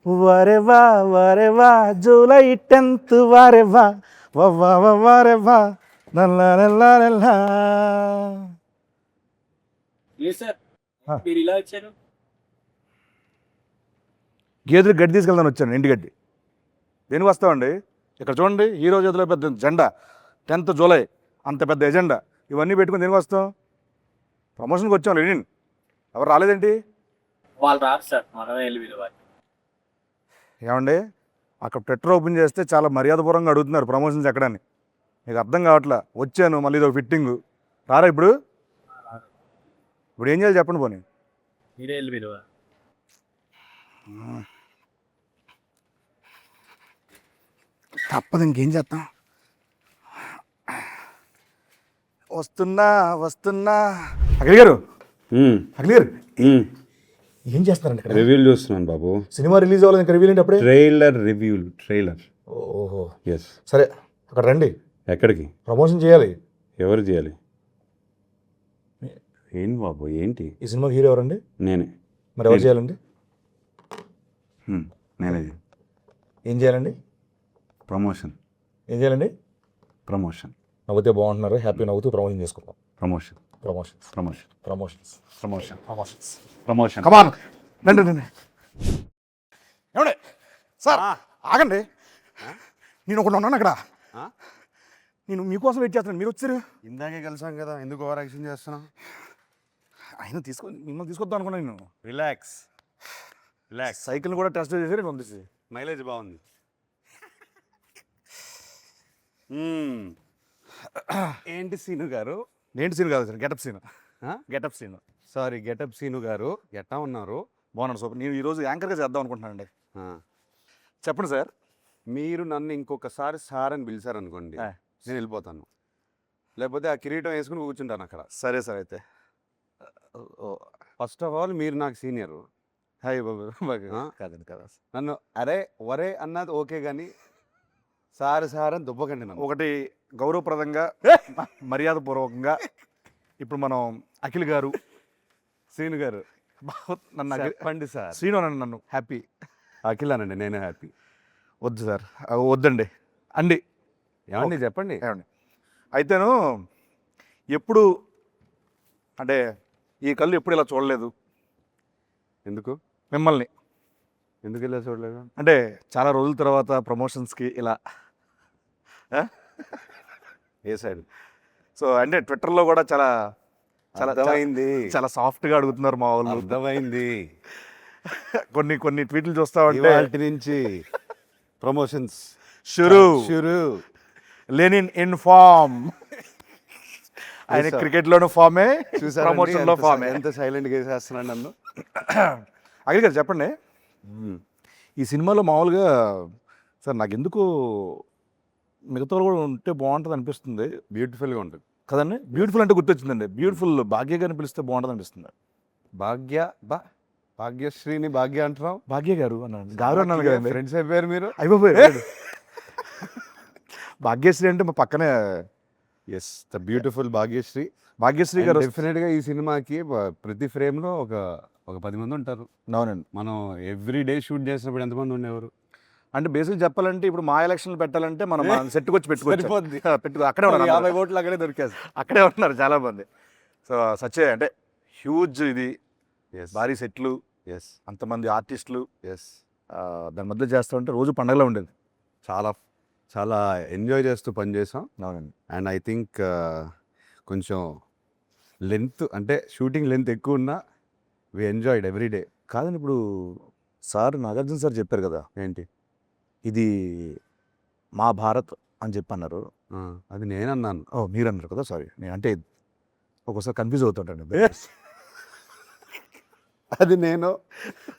వరే వా July 10th వారే వా వారే వా నల్లా. లేదు సార్, మీరు ఇలా వచ్చారు. గేదెలు గడ్డి తీసుకెళ్దాని వచ్చాను, ఇంటి గడ్డి. దేనికి వస్తామండి? ఇక్కడ చూడండి, హీరో చేతిలో పెద్ద జెండా, 10th జూలై అంత పెద్ద ఎజెండా, ఇవన్నీ పెట్టుకుని దేనికి వస్తాం? ప్రమోషన్కి వచ్చాం. లెనిన్ ఎవరు రాలేదేంటి? వాళ్ళు రారు సార్, మనమే వెళ్ళి పిలవాలి. ఏమండి, అక్కడ ట్విట్టర్ ఓపెన్ చేస్తే చాలా మర్యాదపూర్వంగా అడుగుతున్నారు ప్రమోషన్స్ ఎక్కడని. మీకు అర్థం కావట్లా. వచ్చాను, మళ్ళీ ఇదో ఫిట్టింగ్. రారా ఇప్పుడు? ఇప్పుడు ఏం చేయాలి చెప్పండి పోనీ. మీరే వెళ్ళి పిలవాలి. తప్పదు, ఇంకేం చేస్తాం. వస్తున్నా అఖిల్ గారు, అఖిల్ గారు ఏం చేస్తున్నారండి ఇక్కడ? రివ్యూలు చూస్తున్నాను బాబు. సినిమా రిలీజ్ అవ్వాలి, ఇంకా రివ్యూ ఏంటి అప్పుడే? ట్రైలర్. ఓహో, ఎస్. సరే అక్కడ రండి. ఎక్కడికి? ప్రమోషన్ చేయాలి. ఎవరు చేయాలి? ఏంటి బాబు, ఏంటి? ఈ సినిమాకి హీరో ఎవరండి? నేనే. మరి ఎవరు చేయాలండి? నేనే. ఏం చేయాలండి? ప్రమోషన్. ఏం చేయాలండి? ప్రమోషన్. నవ్వుతే బాగుంటున్నారు, హ్యాపీ నవ్వుతూ ప్రమోషన్ చేసుకుందాం. ప్రమోషన్. కమాన్ రండి. ఏమండి సార్, ఆగండి. నేను ఒకటి ఉన్నాను అక్కడ. నేను మీకోసం వెయిట్ చేస్తాను, మీరు వచ్చారు. ఇందాకే కలిసాం కదా, ఎందుకు ఓవర్ యాక్షన్ చేస్తున్నావు? ఆయన మిమ్మల్ని తీసుకొద్దాం అనుకున్నాను నేను. రిలాక్స్. సైకిల్ కూడా టెస్ట్ చేసి పంపిస్తే మైలేజ్ బాగుంది. ఏంటి సీను గారు? ఏంటి సీన్ కాదు sir, getup scene. Sorry, getup Seenu గారు. ఎట్టా ఉన్నారు? బాగున్నాను సూపర్. నేను ఈరోజు యాంకర్గా చేద్దాం అనుకుంటున్నానండి. చెప్పండి సార్. మీరు నన్ను ఇంకొకసారి సార్ అని పిలిచారనుకోండి, నేను వెళ్ళిపోతాను. లేకపోతే ఆ కిరీటం వేసుకుని కూర్చుంటాను అక్కడ. సరే సార్. అయితే ఫస్ట్ ఆఫ్ ఆల్ మీరు నాకు సీనియర్. హాయ్ బాబు. కాదండి కదా, నన్ను అరే వరే అన్నది ఓకే, కానీ సార్ అని దుబ్బకండి నన్ను. ఒకటి గౌరవప్రదంగా మర్యాదపూర్వకంగా ఇప్పుడు మనం అఖిల్ గారు, శ్రీను గారు నన్ను చెప్పండి సార్. శ్రీను అనండి, నన్ను హ్యాపీ. అఖిల్ అనండి, నేను హ్యాపీ. వద్దు సార్, వద్దండి అండి. ఏమండి చెప్పండి. ఏమండి అయితేను ఎప్పుడు అంటే ఈ కళ్ళు ఎప్పుడు ఇలా చూడలేదు. ఎందుకు మిమ్మల్ని ఎందుకు ఇలా చూడలేదు అంటే చాలా రోజుల తర్వాత ప్రమోషన్స్కి ఇలా ఏ సైడ్. సో అంటే ట్విట్టర్లో కూడా చాలా చాలా అర్థమైంది, చాలా సాఫ్ట్గా అడుగుతున్నారు మా వాళ్ళు. అర్థమైంది. కొన్ని ట్వీట్లు చూస్తా ఉంటే వాటి నుంచి ప్రమోషన్స్ షురు లెనిన్ ఇన్ ఫామ్. ఆయన క్రికెట్లోనూ ఫామే, ప్రమోషన్లో ఫామే. ఎంత సైలెంట్గా వేసేస్తున్నాడు నన్ను. అఖిల్ గారు చెప్పండి, ఈ సినిమాలో మామూలుగా సార్ నాకు ఎందుకు మిగతా కూడా ఉంటే బాగుంటుంది అనిపిస్తుంది. బ్యూటిఫుల్గా ఉంటుంది కదండి. బ్యూటిఫుల్ అంటే గుర్తొచ్చిందండి, బ్యూటిఫుల్ భాగ్య గారిని పిలిస్తే బాగుంటుంది అనిపిస్తుంది. భాగ్యశ్రీని భాగ్య అంటున్నావు? భాగ్య గారు అన్నాను, గారు అన్నాను కదా. ఫ్రెండ్స్ అయిపోయారు మీరు. అయిపోయారు. భాగ్యశ్రీ అంటే మా పక్కనే. ఎస్, ద బ్యూటిఫుల్ భాగ్యశ్రీ గారు. డెఫినెట్గా ఈ సినిమాకి ప్రతి ఫ్రేమ్లో ఒక 10 మంది ఉంటారు. అవునండి. మనం ఎవ్రీ డే షూట్ చేసినప్పుడు ఎంతమంది ఉండేవారు? అంటే బేసిక్ చెప్పాలంటే ఇప్పుడు మా ఎలక్షన్లు పెట్టాలంటే మనం సెట్కి వచ్చి పెట్టుకోవచ్చు. అక్కడే ఉన్నారు, 50 ఓట్లు అక్కడే దొరికేది. అక్కడే ఉన్నారు చాలా మంది. సో సచ్చే అంటే హ్యూజ్ ఇది, భారీ సెట్లు, అంతమంది ఆర్టిస్టులు, దాని మధ్య చేస్తూ ఉంటే రోజు పండగలా ఉండేది. చాలా ఎంజాయ్ చేస్తూ పనిచేసాం. అవునండి. అండ్ ఐ థింక్ కొంచెం లెంత్ అంటే షూటింగ్ లెంత్ ఎక్కువ ఉన్నా వి ఎంజాయ్డ్ ఎవ్రీ డే. కాదండి, ఇప్పుడు సార్ నాగార్జున సార్ చెప్పారు కదా, ఏంటి ఇది మా భారత్ అని చెప్పి అన్నారు. అది నేనన్నాను. మీరు అన్నారు కదా, సారీ. నేను అంటే ఒక్కోసారి కన్ఫ్యూజ్ అవుతుంటాను. అది నేను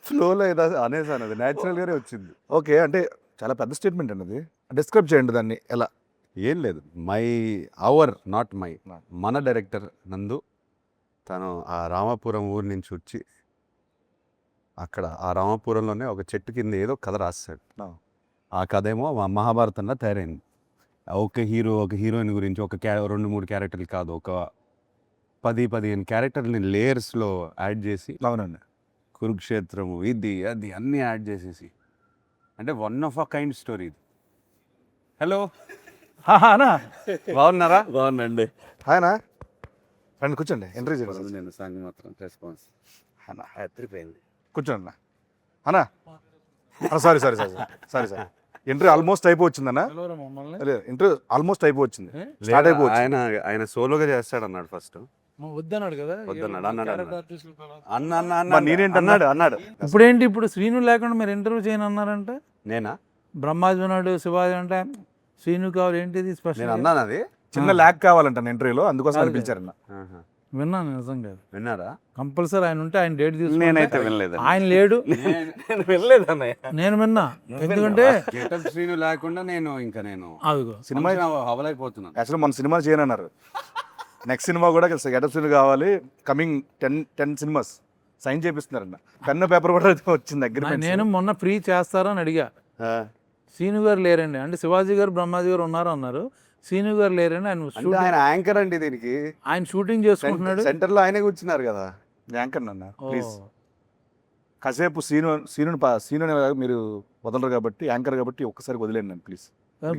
ఫ్లోలో ఏదో అనేసాను, అది న్యాచురల్గానే వచ్చింది. ఓకే, అంటే చాలా పెద్ద స్టేట్మెంట్ అండి అది. డిస్క్రైబ్ చేయండి దాన్ని ఎలా. ఏం లేదు, మన డైరెక్టర్ నందు తను ఆ రామాపురం ఊరి నుంచి వచ్చి అక్కడ ఆ రామాపురంలోనే ఒక చెట్టు కింద ఏదో కథ రాస్తాడు. ఆ కథ ఏమో మహాభారతంలో తయారైంది. ఒక హీరోయిన్ గురించి 2-3 క్యారెక్టర్లు కాదు, ఒక 10-15 క్యారెక్టర్ని లేయర్స్లో యాడ్ చేసి. అవునండి. కురుక్షేత్రము, ఇది అది అన్నీ యాడ్ చేసేసి అంటే one of a kind story ఇది. హలో, అనా బాగున్నారా? బాగుందండి. హాయనా రండి కూర్చోండి ఎంట్రీ చేయండి నేను సాంగ్ మాత్రం రెస్పాన్స్ అన్నా ఎత్తిపోయింది. కూర్చోండి అన్నా sorry sorry sorry sorry sir entry almost అయిపోవచ్చిందన్నా ఎంట్రీ ఆల్మోస్ట్ అయిపోవచ్చింది స్టార్ట్ అయిపోవచ్చు ఆయన ఆయన సోలోగా చేస్తాడు అన్నాడు ఫస్ట్. వద్దన్నాడు కదా వద్దన్నాడు, అన్నాడు, క్యారెక్టర్ అన్నాడు. ఆర్టిస్టులు కదా. అన్న అన్న అన్న మరి నేనేంటి అన్నాడు అన్నాడు. ఇప్పుడు ఏంటి, ఇప్పుడు శ్రీను లేకుండా మీరు ఇంటర్వ్యూ చేయను అన్నారంటే నేనా? బ్రహ్మాజీ ఉన్నాడు, శివాజీ అంటే శ్రీను కావాలి, ఏంటిది నేను స్పెషల్? అన్నాను అది. చిన్న ల్యాక్ కావాలంట ఇంటర్వ్యూలో అందుకోసం అదే. అనిపించారన్న ఆహా. విన్నాను నిజంగా. విన్నారా? కంపల్సరీ ఆయన ఉంటే ఆయన డేట్ నేనైతే తీసుకుంటే వినలేదు. ఆయన లేడు, నేను వినలేదు అన్నయ్య. నేను విన్నా. ఎందుకంటే గెటప్ శ్రీను లేకుండా నేను అదిగో సినిమా అవలేకపోతున్నాను. యాక్చువల్లీ మన సినిమా చేయనన్నారు నెక్స్ట్ సినిమా కూడా గెటప్ సీన్ కావాలి కమింగ్ 10 సినిమాస్ సైన్ చేపిస్తున్నారన్న పెన్ పేపర్ కూడా వచ్చింది అగ్రిమెంట్ నేను మొన్న ఫ్రీ చేస్తారని అడిగా. శ్రీను గారు లేరండి అంటే శివాజీ గారు బ్రహ్మాజీ గారు ఉన్నారు అన్నారు. శ్రీను గారు లేరండి, ఆయన అంటే షూటింగ్ ఆయన యాంకర్ అండి దీనికి. ఆయన షూటింగ్ చేసుకుంటున్నాడు. సెంటర్ లో ఆయనే కూర్చున్నారు కదా. యాంకర్ అన్న ఓ. ప్లీజ్ కాసేపు సీను మీరు వదలరు కాబట్టి యాంకర్ కాబట్టి ఒక్కసారి వదిలేండి నన్ను ప్లీజ్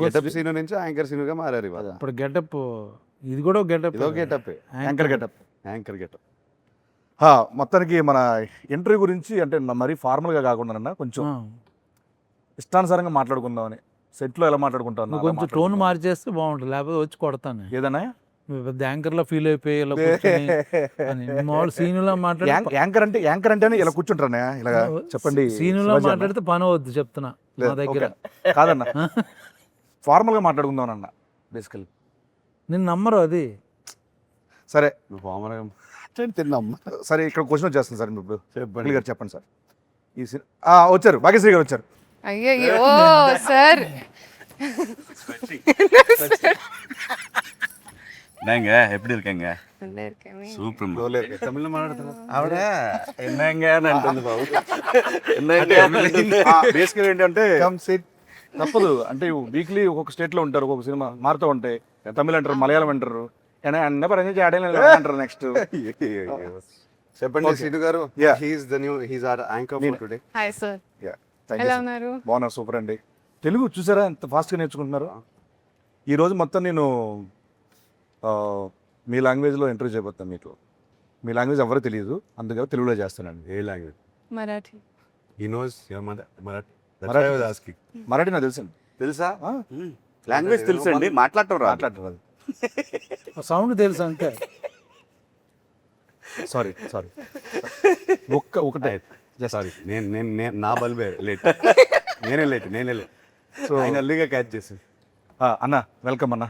గెటప్ సీను నుంచి యాంకర్ సీనుగా మారారు ఇవాళ. ఇప్పుడు గెటప్ ఇది కూడా గెటప్. ఇదో getup, anchor getup anchor getup. మొత్తానికి మన ఇంటర్వ్యూ గురించి అంటే మరీ ఫార్మల్గా కాకుండా కొంచెం ఇష్టానుసారంగా మాట్లాడుకుందామని సెట్లో ఎలా మాట్లాడుకుంటాను నువ్వు కొంచెం టోన్ మార్చేస్తే బాగుంటుంది, లేకపోతే వచ్చి కొడతాను. ఏదన్నా నువ్వు పెద్ద యాంకర్ లో ఫీల్ అయిపోయి ఇలా కూర్చొని అని. మామూలు సీనులా మాట్లాడి యాంకర్ అంటేనే ఇలా కూర్చుంటారా ఇలా చెప్పండి సీనులా శివాజీ అన్న. మాట్లాడితే పని అవద్దు చెప్తున్నా లేదు, మా దగ్గర. ఓకే. కాదన్న ఫార్మల్గా మాట్లాడుకుందాం అన్న బేసికల్ నిన్ను నమ్మరు అది. సరే నువ్వు పామరం తిన్నాం. సరే ఇక్కడ క్వశ్చన్ వచ్చేస్తుంది సార్ మీకు చెప్పండి. గారు చెప్పండి సార్ ఈ వచ్చారు భాగ్యశ్రీ గారు వచ్చారు అయ్యో సార్ என்னங்க எப்படி இருக்கீங்க? சூப்பர். తమిళ మాట్లాడుతున్నా. ఆవిడ என்னங்கன்னு అంటుంది బాబు. என்னங்க బేసికల్ ఏంటంటే తప్పదు అంటే వీక్లీ ఒక్కొక్క స్టేట్ లో ఉంటారు, ఒక్కొక్క సినిమా మారుతూ ఉంటాయి. తమిళ అంటారు, మలయాళం అంటారు, అన్న పరంగా చేయడం అంటారు. నెక్స్ట్ చెప్పండి సీను గారు. Yeah. He's our anchor for today. Hi sir, ఎలా ఉన్నారు? బాగున్నారు, సూపర్ అండి. తెలుగు చూసారా ఎంత ఫాస్ట్గా నేర్చుకుంటున్నారు. ఈరోజు మొత్తం నేను మీ లాంగ్వేజ్లో ఇంటర్వ్యూ చేయబోతాను. మీకు మీ లాంగ్వేజ్ ఎవరో తెలియదు, అందుకే తెలుగులో చేస్తానండి. ఏ language? Marathi. He knows your mother Marathi. Marathi నాకు తెలుసండి. తెలుసా? లాంగ్వేజ్ తెలుసండి, మాట్లాడటం రాదు. మాట్లాడరు సౌండ్ తెలుసు అంతే. సారీ ఒకటే సారీ, నేను నా బల్బే లేట్. నేనే లేట్. సో ఆయన అల్లిగా క్యాచ్ చేసి. అన్న వెల్కమ్ అన్న.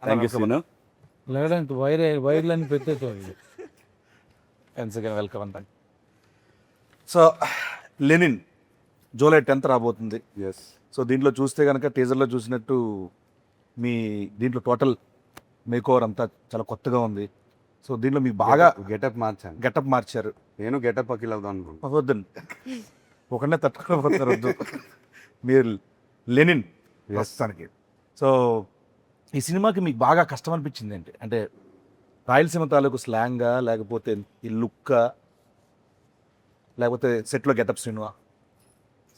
Thank you Seenu. లేదంటే వైర్లని పెట్టేటోళ్ళు. వన్స్ అగైన్ వెల్కమ్ అంత. సో లెనిన్ జూలై 10th రాబోతుంది. ఎస్. సో దీంట్లో చూస్తే కనుక టీజర్లో చూసినట్టు మీ దీంట్లో టోటల్ మేకోవర్ అంతా చాలా కొత్తగా ఉంది. సో దీంట్లో మీకు బాగా గెటప్ మార్చాను. గెటప్ మార్చారు. నేను గెటప్ అఖిల్ అవుదాం అనుకుంటున్నాను. వద్దండి ఒకనే తట్టుకోకపోతారు, వద్దు. మీరు లెనిన్ ప్రస్తుతానికి. సో ఈ సినిమాకి మీకు బాగా కష్టం అనిపించింది ఏంటి అంటే రాయలసీమ తాలూకు స్లాంగా, లేకపోతే ఈ లుక్కా, లేకపోతే సెట్లో గెటప్ సినిమా?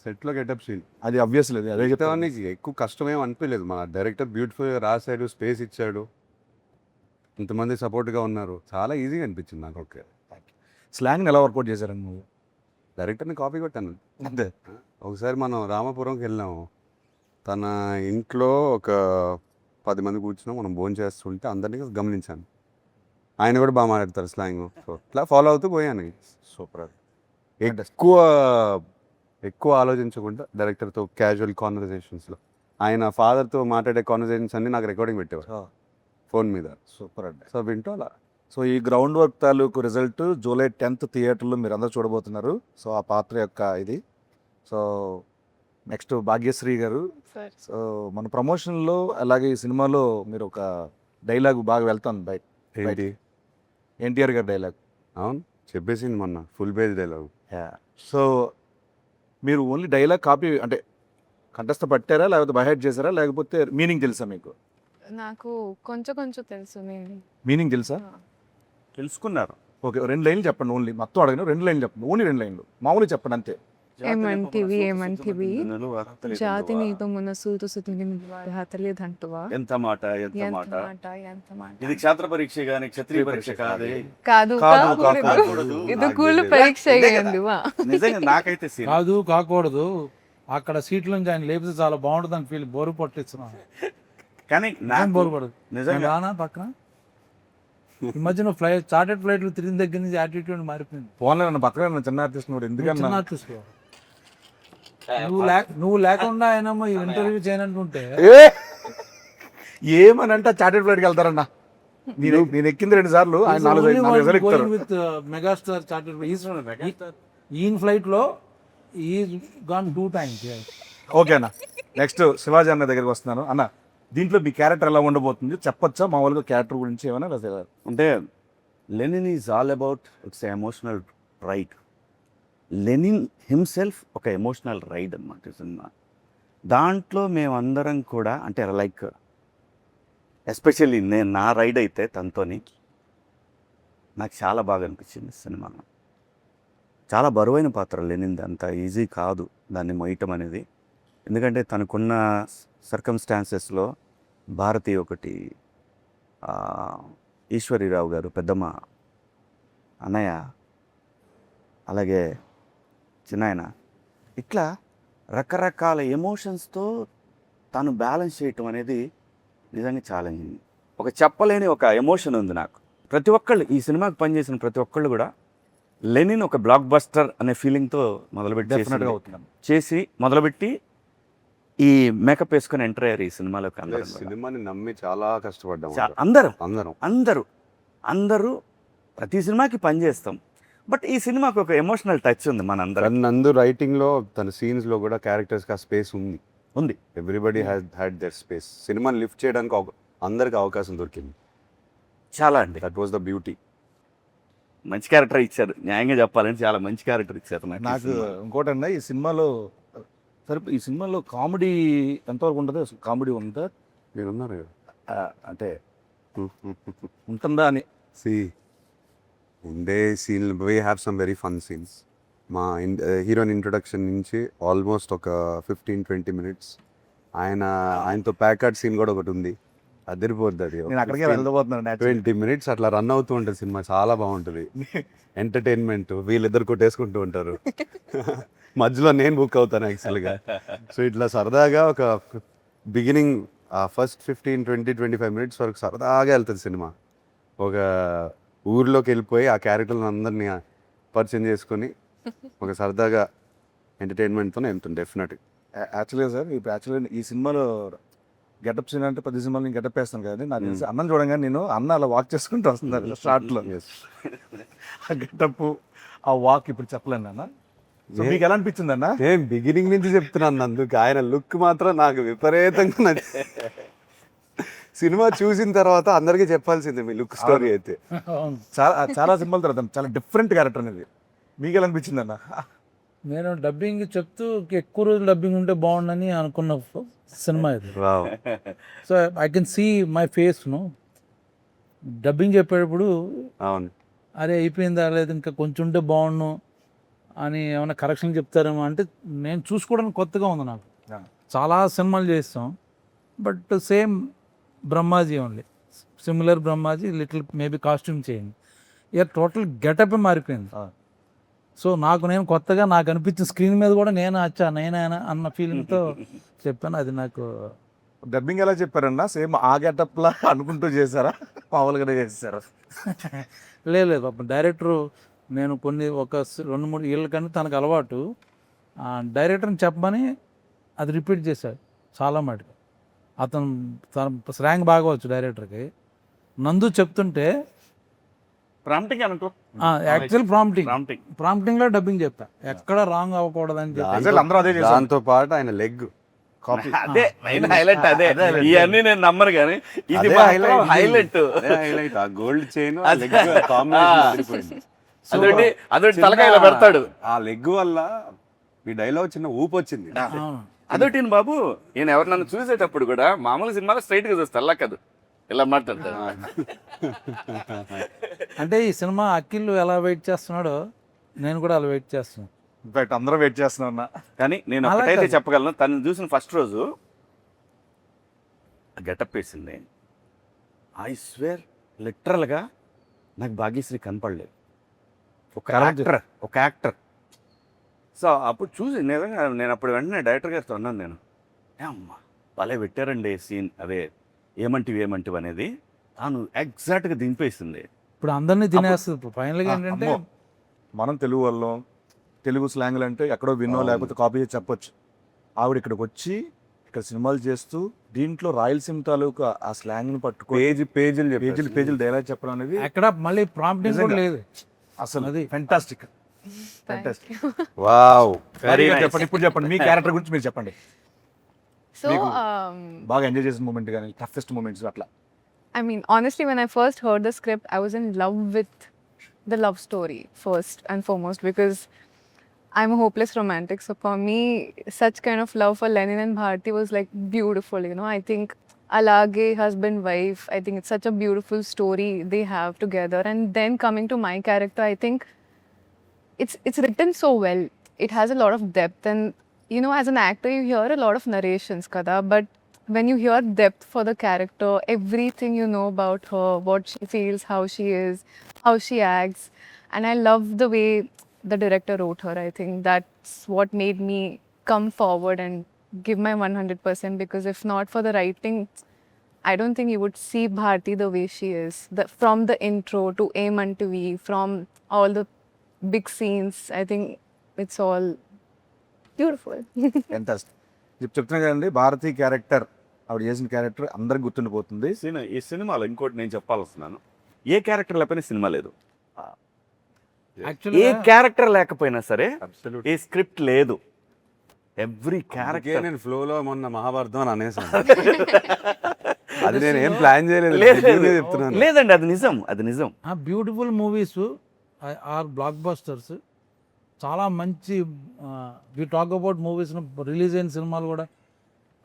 సెట్లో గెటప్ సీన్ అది అబ్వియస్ లేదు, అదే చెప్తాను. చెప్తానికి ఎక్కువ కష్టమేం అనిపించలేదు. మన డైరెక్టర్ బ్యూటిఫుల్గా రాశాడు, స్పేస్ ఇచ్చాడు, ఇంతమంది సపోర్ట్గా ఉన్నారు. చాలా ఈజీగా అనిపించింది నాకు. ఓకే, స్లాంగ్ని ఎలా వర్కౌట్ చేశారండి నువ్వు? డైరెక్టర్ని కాపీ కొట్టాను అంతే. ఒకసారి మనం రామాపురంకి వెళ్ళాము. తన ఇంట్లో ఒక 10 మంది కూర్చున్నాం, మనం భోజనం చేస్తుంటే అందరినీ గమనించాను. ఆయన కూడా బాగా మాట్లాడతారు స్లాంగ్. సో ఇట్లా ఫాలో అవుతూ పోయాను. సూపర్. ఎక్కువ ఆలోచించకుండా డైరెక్టర్తో క్యాజువల్ కాన్వర్జేషన్స్లో ఆయన ఫాదర్తో మాట్లాడే కాన్వర్జేషన్స్ అన్ని నాకు రికార్డింగ్ పెట్టేవారు ఫోన్ మీద. సూపర్ అండి. సో వింటూ అలా. సో ఈ గ్రౌండ్ వర్క్ తాలూకు రిజల్ట్ జూలై 10th థియేటర్లో మీరు అందరూ చూడబోతున్నారు. సో ఆ పాత్ర యొక్క ఇది. సో నెక్స్ట్ భాగ్యశ్రీ గారు. సార్ సో మన ప్రమోషన్లో అలాగే ఈ సినిమాలో మీరు ఒక డైలాగ్ బాగా వెళ్తాను బయట. ఏంటి? ఎన్టీఆర్ గారి డైలాగ్. అవును, చెప్పేసింది మొన్న ఫుల్ పేజ్ డైలాగ్. సో మీరు ఓన్లీ డైలాగ్ కాపీ అంటే కంఠస్థ పట్టారా, లేకపోతే బైహెడ్ చేశారా, లేకపోతే మీనింగ్ తెలుసా మీకు? నాకు కొంచెం తెలుసు. మీనింగ్ తెలుసా? తెలుసుకున్నారు. ఓకే, 2 లైన్లు చెప్పండి. ఓన్లీ మొత్తం అడగను, 2 లైన్లు చెప్పండి. ఓన్లీ 2 లైన్లు మామూలుగా చెప్పండి అంతే. ఏమంటివి జాతి నీతో మొన్న సూతు సుతిని హతలేదంటువా ఎంత మాట ఎంత మాట ఎంత మాట ఇది క్షేత్ర పరీక్ష గాని క్షత్రియ పరీక్ష కాదే కాదు కాకూడదు. ఇది కూలు పరీక్ష అయ్యండివా నిజంగా నాకైతే scene. కాదు కాకూడదు అక్కడ సీట్ల నుంచి ఆయన లేపితే చాలా బాగుంటుంది అని ఫీల్ బోరు పట్టిస్తున్నాను. కానీ ఏం నాకు బోరు పడదు. నిజంగా నేను రానా పక్కన ఈ మధ్యన చార్టెడ్ ఫ్లైట్లు తిరిగిన దగ్గర నుంచి యాటిట్యూడ్ మారిపోయింది. ఫోన్లో నన్ను పక్కన చిన్న ఆర్టిస్ట్ కూడా ఎందుకన్నా చిన్న artist లో. నువ్వు లేకుండా ఆయన ఇంటర్వ్యూ చేయనంటుంటే ఏమనంటే చార్టెడ్ ఫ్లైట్కి వెళ్తారన్నా. నేను ఎక్కింది 2 సార్లు, ఆయన 4 ఎక్కుతారు. విత్ మెగాస్టార్ చార్టెడ్ ఈయన ఫ్లైట్ లో ఈ గాన్ 2 times. ఓకే అన్న, నెక్స్ట్ శివాజీ అన్న దగ్గరికి వస్తున్నాను. అన్న, దీంట్లో మీ క్యారెక్టర్ ఎలా ఉండబోతుంది చెప్పొచ్చా? మామూలుగా క్యారెక్టర్ గురించి ఏమైనా రాసేవారు? అంటే Lenin is all about its emotional ride. Lenin himself ఒక ఎమోషనల్ రైడ్ అన్నమాట ఈ సినిమా. దాంట్లో మేమందరం కూడా అంటే లైక్ ఎస్పెషల్లీ నా రైడ్ అయితే తనతోని నాకు చాలా బాగా అనిపించింది సినిమా. చాలా బరువైన పాత్ర లెనిన్ది, అంత ఈజీ కాదు దాన్ని మోయటం అనేది. ఎందుకంటే తనకున్న సర్కమ్స్టాన్సెస్లో భారతి ఒకటి, ఈశ్వరీరావు గారు పెద్దమ్మ, అన్నయ్య, అలాగే చిన్నాయన, ఇట్లా రకరకాల ఎమోషన్స్తో తను బ్యాలెన్స్ చేయటం అనేది నిజంగా ఛాలెంజింగ్. ఒక చెప్పలేని ఒక ఎమోషన్ ఉంది నాకు. ప్రతి ఒక్కళ్ళు ఈ సినిమాకి పనిచేసిన ప్రతి ఒక్కళ్ళు కూడా లెనిన్ ఒక బ్లాక్ బస్టర్ అనే ఫీలింగ్తో డెఫినెట్గా అవుతున్నాం చేసి మొదలుపెట్టి ఈ మేకప్ వేసుకొని ఎంటర్ అయ్యారు ఈ సినిమాలోకి. అందరూ సినిమాని నమ్మి చాలా కష్టపడ్డాం అందరూ అందరం. అందరూ అందరూ ప్రతి సినిమాకి పనిచేస్తాం, బట్ ఈ సినిమాకి ఒక ఎమోషనల్ టచ్ ఉంది మనందరం. నందు రైటింగ్ లో తన సీన్స్ లో కూడా క్యారెక్టర్స్ కి ఆ స్పేస్ ఉంది. Everybody had there space. సినిమాని లిఫ్ట్ చేయడానికి అందరికి అవకాశం దొరికింది. చాలా అండి, దట్ వాస్ ద బ్యూటీ. మంచి క్యారెక్టర్ ఇచ్చారు. న్యాయంగా చెప్పాలంటే చాలా మంచి క్యారెక్టర్ ఇచ్చారు నాకు. ఇంకోటన్నా, ఈ సినిమాలో సరే ఈ సినిమాలో కామెడీ ఎంతవరకు ఉంటుంది? అసలు కామెడీ ఉందా? మీరున్నారు అంటే ఉంటుందా అని. ఉండే scene we have some very fun scenes. మా హీరోయిన్ ఇంట్రొడక్షన్ నుంచి ఆల్మోస్ట్ ఒక 15-20 minutes ఆయనతో ప్యాకర్డ్ సీన్ కూడా ఒకటి ఉంది. అదిరిపోద్ది అది. నేను అక్కడికే వెళ్ళబోతున్నాను. 20 minutes అట్లా రన్ అవుతూ ఉంటుంది సినిమా. చాలా బాగుంటుంది. ఎంటర్టైన్మెంట్. వీళ్ళిద్దరు కొట్టేసుకుంటూ ఉంటారు. మధ్యలో నేను బుక్ అవుతాను యాక్చువల్గా. సో ఇట్లా సరదాగా ఒక బిగినింగ్ ఫస్ట్ 15-20-25 minutes వరకు సరదాగా వెళ్తుంది సినిమా. ఒక ఊర్లోకి వెళ్ళిపోయి ఆ క్యారెక్టర్లను అందరినీ పరిచయం చేసుకొని ఒక సరదాగా ఎంటర్టైన్మెంట్తో వెళ్తుంది డెఫినెట్గా. యాక్చువల్గా సార్, ఇప్పుడు యాక్చువల్గా ఈ సినిమాలో గెటప్ సీన్ అంటే 10 సినిమాలు నేను గెటప్ వేస్తాను కదండి. నాకు తెలిసి అన్నం చూడంగానే నేను అన్న అలా వాక్ చేసుకుంటూ వస్తున్నారు షార్ట్లో. ఆ గెటప్, ఆ వాక్ ఇప్పుడు చెప్పలేను అన్న. సో మీకు ఎలా అనిపించింది అన్న? నేను బిగినింగ్ నుంచి చెప్తున్నాను అందుకు. ఆయన లుక్ మాత్రం నాకు విపరీతంగా నచ్చింది. సినిమా చూసిన తర్వాత అందరికీ చెప్పాల్సిందే మీ లుక్ స్టోరీ అయితే. చాలా సినిమాల తర్వాత చాలా డిఫరెంట్ క్యారెక్టర్ అనేది. మీకు ఎలా అనిపించింది అన్న? నేను డబ్బింగ్ చెప్తూ ఎక్కువ రోజులు డబ్బింగ్ ఉంటే బాగుండని అనుకున్న సినిమా ఇది. So I can see my face dubbing చెప్పేటప్పుడు. అవును, అరే అయిపోయిందా, లేదు ఇంకా కొంచెం ఉంటే బాగుండు అని ఏమైనా కరెక్షన్ చెప్తారేమో అంటే నేను చూసుకోవడానికి కొత్తగా ఉంది నాకు. చాలా సినిమాలు చేస్తాం, but same Brahmaji only, similar Brahmaji, little maybe costume change. ఇక టోటల్ గెటప్ మారిపోయింది. సో నేను కొత్తగా నాకు అనిపించిన స్క్రీన్ మీద కూడా నేనే అన్న ఫీలింగ్తో చెప్పాను. అది నాకు. డబ్బింగ్ ఎలా చెప్పారన్నా? సేమ్ ఆ గెటప్లా అనుకుంటూ చేశారా, మామూలుగానే చేశారా? లేదు పాపం డైరెక్టరు, నేను ఒక 2-3 ఏళ్ళ కానీ తనకు అలవాటు డైరెక్టర్ని చెప్పమని అది రిపీట్ చేశాడు చాలా మటుకు. తన స్లాంగ్ బాగా వచ్చు డైరెక్టర్కి. నందు చెప్తుంటే ప్రాంప్టింగ్ అనుకో, యాక్చువల్ ప్రాంప్టింగ్లో డబ్బింగ్ చెప్పా, ఎక్కడ రాంగ్ అవ్వకూడదని చెప్పి. అందరూ అదే చేశారు. దాంతో పాటు ఆయన లెగ్ కాపీ. అదే హైలైట్. అదే ఇవన్నీ నేను నమ్మరు కానీ ఇది హైలైట్. ఆ గోల్డ్ చైన్ అదొకటి తలకాయలో పెడతాడు. ఆ లెగ్ వల్ల ఈ డైలాగ్ చిన్న ఊపు వచ్చింది. అదొకటి బాబు. నేను ఎవరు నన్ను చూసేటప్పుడు కూడా మామూలు సినిమాలో స్ట్రైట్ గా చూస్తాను, అలా కాదు ఇలా మాట్లాడతాడు. అంటే ఈ సినిమా అఖిల్ ఎలా వెయిట్ చేస్తున్నాడో నేను కూడా అలా వెయిట్ చేస్తున్నాను. ఇన్ఫాక్ట్ అందరం వెయిట్ చేస్తున్నాం అన్న. కానీ నేను అలా ఒకటైతే కాదు. చెప్పగలను, తను చూసిన ఫస్ట్ రోజు గెటప్ వేసింది. ఐ స్వేర్ లిటరల్గా నాకు భాగ్యశ్రీ కనపడలేదు. ఒక యాక్టర్. సో అప్పుడు చూసి నిజంగా నేను అప్పుడు వెంటనే డైరెక్టర్ గారితో అన్నాను, నేను అమ్మా భలే పెట్టారండి సీన్, అదే ఏమంటివి అనేది తాను ఎగ్జాక్ట్గా దింపేసింది. ఇప్పుడు అందరినీ తినేస్తుంది. ఇప్పుడు ఫైనల్గా ఏంటంటే అమ్మో, మనం తెలుగు వాళ్ళం, తెలుగు స్లాంగ్లు అంటే ఎక్కడో వినో లేకపోతే కాపీ చేసి చెప్పొచ్చు. ఆవిడ ఇక్కడికి వచ్చి ఇక్కడ సినిమాలు చేస్తూ దీంట్లో రాయలసీమ తాలూకు ఆ స్లాంగ్ని పట్టుకో పేజీలు డైలాగ్ చెప్పడం అనేది ఎక్కడ మళ్ళీ ప్రాంప్టింగ్ కూడా లేదు అసలు అది. ఫెంటాస్టిక్. వావ్. చెప్పండి, ఇప్పుడు చెప్పండి మీ క్యారెక్టర్ గురించి మీరు చెప్పండి. So, మీకు బాగా ఎంజాయ్ చేసిన మూమెంట్ కానీ టఫెస్ట్ మూమెంట్స్ అట్లా. I mean, honestly, when I first heard the script, I was in love with the love story first and foremost because I'm a hopeless romantic. So for me, such kind of love for Lenin and Bharti was like beautiful. You know, I think Alage, husband, wife. I think it's such a beautiful story they have together. And then coming to my character, I think it's written so well. It has a lot of depth, and you know, as an actor, you hear a lot of narrations, kada. But when you hear depth for the character, everything you know about her, what she feels, how she is, how she acts, and I love the way the director wrote her. I think that's what made me come forward and give my 100%, because if not for the writing, I don't think you would see Bharti the way she is. From the intro to Aim Unto V, from all the big scenes, I think it's all beautiful. Fantastic. చెప్తున్నా కదండి, Bharati character, ఆవిడ చేసిన character అందరికి గుర్తుండిపోతుంది. ఈ సినిమాలో ఇంకోటి నేను చెప్పాల్స్తున్నాను, ఏ క్యారెక్టర్ లేకపోయినా సినిమా లేదు. ఏ యాక్చువల్గా క్యారెక్టర్ లేకపోయినా సరే ఏ స్క్రిప్ట్ లేదు. ఎవ్రీ క్యారెక్టర్ నేను ఫ్లోలో మొన్న మహాభారతం అని అనేసాను. అది నేను ఏం ప్లాన్ చేయలేదు, చెప్తున్నాను. లేదండి, అది నిజం. Beautiful movies are blockbusters. చాలా మంచి we talk about movies release అయిన సినిమాలు కూడా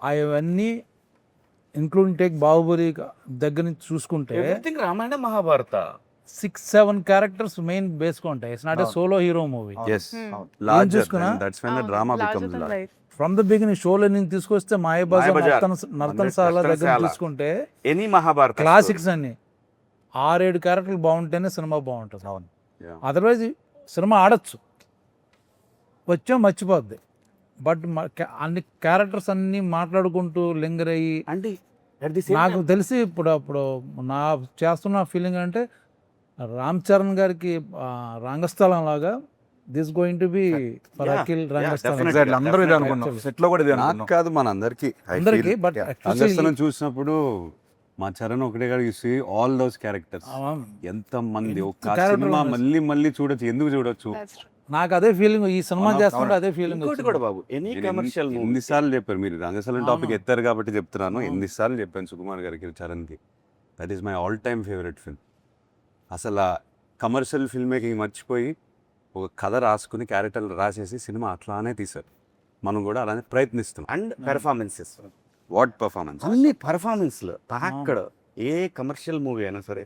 అవన్నీ ఇంక్లూడింగ్ టేక్ బాహుబలి దగ్గర నుంచి చూసుకుంటే everything Ramayana Mahabharata 6-7 characters main బేస్గా ఉంటాయి. It's not a solo hero movie. Yes. Larger చూసుకున్నా? than- that's when the drama Larger becomes than large. life. From the beginning షోలో నేను తీసుకొస్తే మాయబజార్, మాయాబజార్, నర్తనశాల దగ్గర నర్తనశాల. తీసుకుంటే ఎనీ మహాభారత క్లాసిక్స్ అన్ని 6-7 క్యారెక్టర్లు బాగుంటేనే సినిమా బాగుంటుంది. అవును. Yeah. అదర్వైజ్ సినిమా ఆడచ్చు, వచ్చాం మర్చిపోద్ది. బట్ అన్ని క్యారెక్టర్స్ అన్ని మాట్లాడుకుంటూ లింగర్ అయ్యి అంటే నాకు తెలిసి ఇప్పుడు నా చేస్తున్న ఫీలింగ్ అంటే రామ్ చరణ్ గారికి రంగస్థలం లాగా this going to be for Yeah, Akhil yeah, Rangasthalam. definitely. Exactly. అందరూ ఇదే అనుకున్నాం, Actually. సెట్ లో కూడా ఇదే నాకు అనుకున్నాం. కాదు, మన అందరికి అందరికి బట్ రంగస్థలం చూసినప్పుడు మా చరణ్ ఒకటే కాదు, you see all those characters. ఎంత మంది ఒక character సినిమా ఉన్నాయి. మళ్ళీ చూడొచ్చు, ఎందుకు చూడొచ్చు? That's true. నాకు అదే ఫీలింగ్, ఈ సినిమా చేస్తుంటే అదే ఫీలింగ్. ఇంకోటి కూడా బాబు, ఎనీ కమర్షియల్ మూవీ ఎన్నిసార్లు చెప్పారు మీరు రంగస్థలం టాపిక్ అవును. ఎత్తారు కాబట్టి చెప్తున్నాను. అవును. ఎన్నిసార్లు చెప్పాను సుకుమార్ గారికి, చరణ్కి. That is my all time favourite film. అసలు ఆ కమర్షియల్ ఫిల్మ్ మేకింగ్ మర్చిపోయి ఒక కథ రాసుకుని క్యారెక్టర్లు రాసేసి సినిమా అట్లానే తీశారు. మనం కూడా అలానే ప్రయత్నిస్తున్నాం. And performances, what performance! అన్ని పెర్ఫార్మెన్స్లు అక్కడ ఏ కమర్షియల్ మూవీ అయినా సరే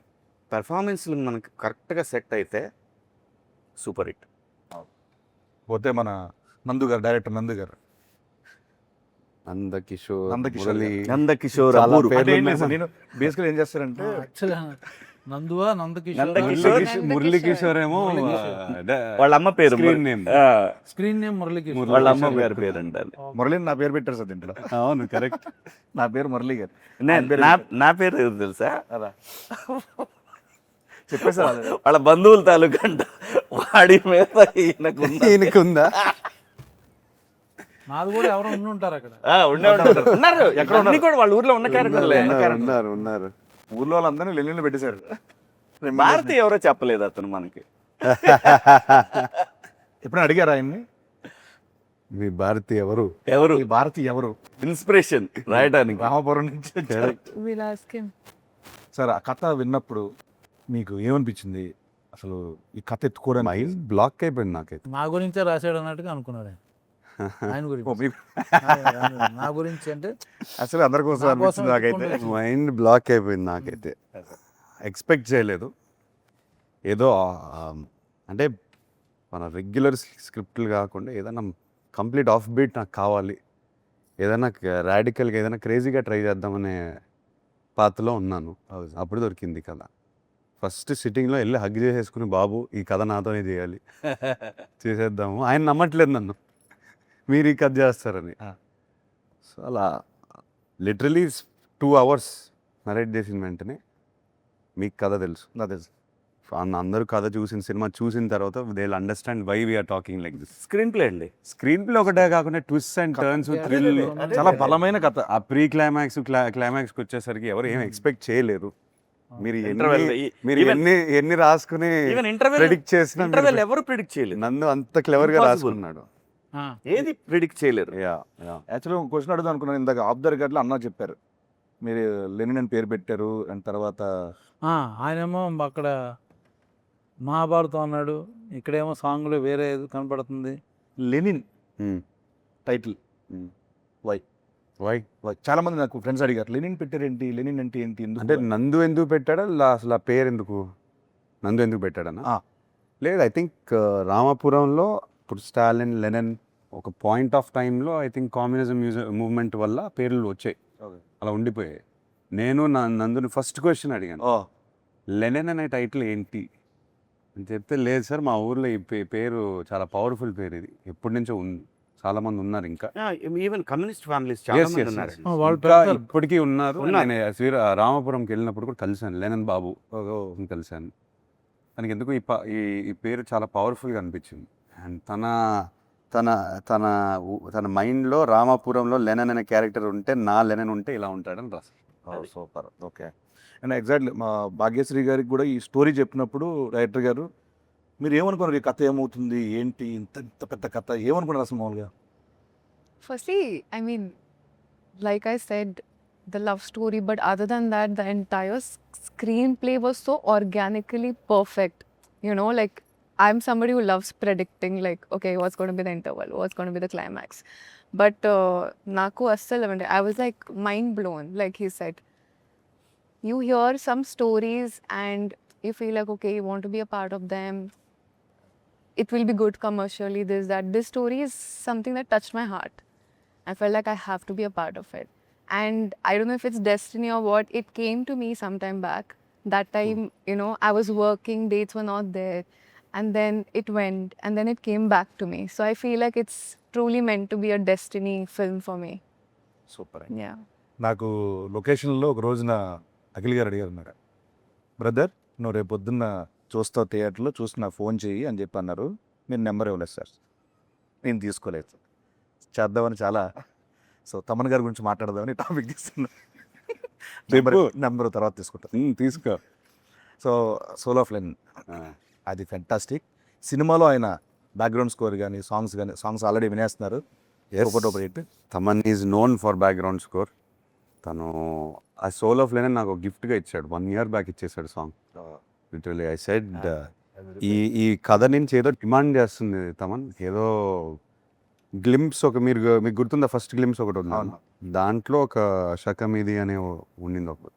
పెర్ఫార్మెన్స్లు మనకి కరెక్ట్గా సెట్ అయితే సూపర్ హిట్. పోతే మన నందు గారు, డైరెక్టర్ నందు గారు, నందకిషోర్, నందకిషోర్ మురళి, నందకిషోర్, చాలా అబ్బూరు. పేర్లు అంటే ఏం ఉన్నాయి. లేదు సార్, నేను బేసికల్ ఏం చేస్తారంటే యాక్చువల్లీ నందువా నందకిషోర్ నందకిషోర్. మురళి కిషోర్ ఏమో వాళ్ళ అమ్మ పేరు Screen name. Screen name Muralikishore. వాళ్ళ అమ్మ గారి పేరు అంటారు. మురళి నా పేరు పెట్టారు సార్ దీంట్లో. అవును, కరెక్ట్. నా పేరు మురళి గారు. నా పేరు ఎవరు తెలుసా? అలా చెప్పేసారు. వాళ్ళ బంధువుల తాలూకా అంట. వాడి మీద ఈయనకుందా? నాది కూడా ఎవరో ఉండి ఉంటారు అక్కడ. ఉన్నారు ఎక్కడ ఉన్నారు కూడా వాళ్ళ ఊర్లో ఉన్న క్యారెక్టర్లే. ఉన్నారు. ఊర్లో వాళ్ళందరినీ లెల్లీలో పెట్టేశారు. భారతి ఎవరో చెప్పలేదు అతను మనకి. ఎప్పుడైనా అడిగారా ఆయన్ని, మీ భారతి ఎవరు? ఈ భారతి ఎవరు? ఇన్స్పిరేషన్ రాయడానికి. రామపురం నుంచి వచ్చారు. We'll ask him. సార్, ఆ కథ విన్నప్పుడు మీకు ఏమనిపించింది? అసలు ఈ కథ ఎత్తుకోవడానికి మైండ్ బ్లాక్ అయిపోయింది నాకైతే. నా గురించే రాశాడు అన్నట్టుగా అనుకున్నాడు ఆయన. ఆయన ఓ, గురించి మీకు నా గురించి అంటే అసలు అందరి కోసం నా కోసం అనిపించింది నాకైతే. ఎత్తుకుంటూ మైండ్ బ్లాక్ అయిపోయింది నాకైతే. ఎక్స్పెక్ట్ చేయలేదు. ఏదో అంటే మన రెగ్యులర్ స్క్రిప్ట్లు కాకుండా ఏదైనా కంప్లీట్ ఆఫ్ బీట్ నాకు కావాలి, ఏదైనా రాడికల్గా ఏదైనా క్రేజీగా ట్రై చేద్దామనే పాత్రలో ఉన్నాను. అప్పుడు దొరికింది కథ. ఫస్ట్ సిట్టింగ్లో వెళ్ళి హగ్ చేసేసుకుని, బాబు ఈ కథ నాతోనే చేయాలి, చేసేద్దాము. ఆయన నమ్మట్లేదు నన్ను, మీరు ఈ కథ చేస్తారని. సో అలా లిటరలీ 2 hours నరేట్ చేసిన వెంటనే మీకు కథ తెలుసు, అదే అందరూ కథ చూసిన సినిమా చూసిన తర్వాత they will understand why we are talking like this. Screenplay అండి. స్క్రీన్ ప్లే ఒకటే కాకుండా ట్విస్ట్ అండ్ టర్న్స్, థ్రిల్, చాలా బలమైన కథ. ఆ ప్రీ క్లైమాక్స్కి వచ్చేసరికి ఎవరు ఏం ఎక్స్పెక్ట్ చేయలేరు. మీరు Interval, మీరు even- ఎన్ని రాసుకుని ఈవెన్ ఇంటర్వెల్ ప్రెడిక్ట్ చేసిన ఎవరు ప్రిడిక్ట్ చేయలేదు. నన్ను అంత క్లెవర్గా Impossible. రాసుకున్నాడు. ఏది ప్రిడిక్ట్ చేయలేరు. యా యాక్చువల్గా క్వశ్చన్ అడుగుదాం అనుకున్నాను. ఇందాక ఆఫ్ ద రికార్డ్లో అన్న చెప్పారు మీరు లెనిన్ అని పేరు పెట్టారు, అండ్ తర్వాత ఆయనేమో అక్కడ మహాభారతం అన్నాడు, ఇక్కడేమో సాంగ్లో వేరే ఏదో కనపడుతుంది. లెనిన్ టైటిల్ వై వై చాలా మంది నాకు ఫ్రెండ్స్ అడిగారు లెనిన్ పెట్టారేంటి, లెనిన్ అంటే ఏంటి, ఎందుకు? అంటే నందు ఎందుకు పెట్టాడా, అసలు ఆ పేరు ఎందుకు, నందు ఎందుకు పెట్టాడనా? ఆ. లేదు, ఐ థింక్ రామాపురంలో ఇప్పుడు స్టాలిన్, లెనిన్ ఒక పాయింట్ ఆఫ్ టైంలో ఐ థింక్ కమ్యూనిజం మూవ్మెంట్ వల్ల పేర్లు వచ్చాయి, అలా ఉండిపోయాయి. నేను నందుని ఫస్ట్ క్వశ్చన్ అడిగాను, ఓ లెనిన్ అనే టైటిల్ ఏంటి అని చెప్తే, లేదు సార్ మా ఊర్లో ఈ పేరు చాలా పవర్ఫుల్ పేరు, ఇది ఎప్పటి నుంచో ఉంది, చాలా మంది ఉన్నారు ఇంకా. ఈవెన్ కమ్యూనిస్ట్ ఫ్యామిలీస్ చాలా Yes, మంది yes, ఉన్నారు. yes. వాళ్ళు ఇంకా పెడతారు. ఇప్పటికీ ఉన్నారు. ఉన్నారు. నేను రామాపురంకి వెళ్ళినప్పుడు కూడా కలిశాను లెనిన్ బాబు కలిశాను. తనకి ఎందుకు ఈ పేరు చాలా పవర్ఫుల్గా అనిపించింది. అండ్ తన తన తన మైండ్లో రామాపురంలో లెనిన్ అనే క్యారెక్టర్ ఉంటే, నా లెనిన్ ఉంటే ఇలా ఉంటాడని రాశారు. సూపర్. ఓకే. అండ్ ఎగ్జాక్ట్లీ మా భాగ్యశ్రీ గారికి కూడా ఈ స్టోరీ చెప్పినప్పుడు డైరెక్టర్ గారు మీరు ఏమనుకున్నారు, ఈ కథ ఏమవుతుంది ఏంటి, ఇంత పెద్ద కథ ఏమనుకున్నారు అసలు మామూలుగా? Firstly, I mean, like I said, the love story, but other than that, the entire screenplay was so organically perfect. You know, like I'm somebody who loves predicting, like, okay, what's going to be the interval, what's going to be the climax. But Naku Asal, I was like mind blown. Like he said, you hear some stories and you feel like, okay, you want to be a part of them. It will be good commercially, this, that. This story is something that touched my heart. I felt like I have to be a part of it. And I don't know if it's destiny or what, it came to me sometime back. That time, you know, I was working, dates were not there. And then it went, and then it came back to me. So I feel like it's truly meant to be a destiny film for me. Super. Yeah. నాకు లొకేషన్లో ఒక రోజున అఖిల్ గారు అడిగారు నాకు, brother నువ్వు రేపు పొద్దున్న చూస్తావు థియేటర్లో, చూసి నాకు ఫోన్ చేయి అని చెప్పి అన్నారు. మీరు నెంబర్ ఇవ్వలేదు సార్, నేను తీసుకోలేదు. చేద్దామని చాలా, సో తమన్ గారి గురించి మాట్లాడదామని టాపిక్ తీసుకున్నా. నెంబర్ తర్వాత తీసుకుంటాను. తీసుకో. సో సోల్ ఆఫ్ లెనిన్ అది ఫెంటాస్టిక్. సినిమాలో ఆయన బ్యాక్గ్రౌండ్ స్కోర్ కానీ సాంగ్స్ ఆల్రెడీ వినేస్తున్నారు. ఒకటి hit. Thaman is known for background score. తను ఆ సోల్ ఆఫ్ లెనిన్ నాకు గిఫ్ట్గా ఇచ్చాడు, 1 year బ్యాక్ ఇచ్చేసాడు సాంగ్. లిటరలీ ఐ సెడ్ ఈ కథ నుంచి ఏదో డిమాండ్ చేస్తుంది తమన్, ఏదో గ్లింప్స్ మీకు గుర్తుందా, ఫస్ట్ గ్లింప్స్ ఒకటి ఉంది, దాంట్లో ఒక శకం ఇది అనే ఉండింది ఒక,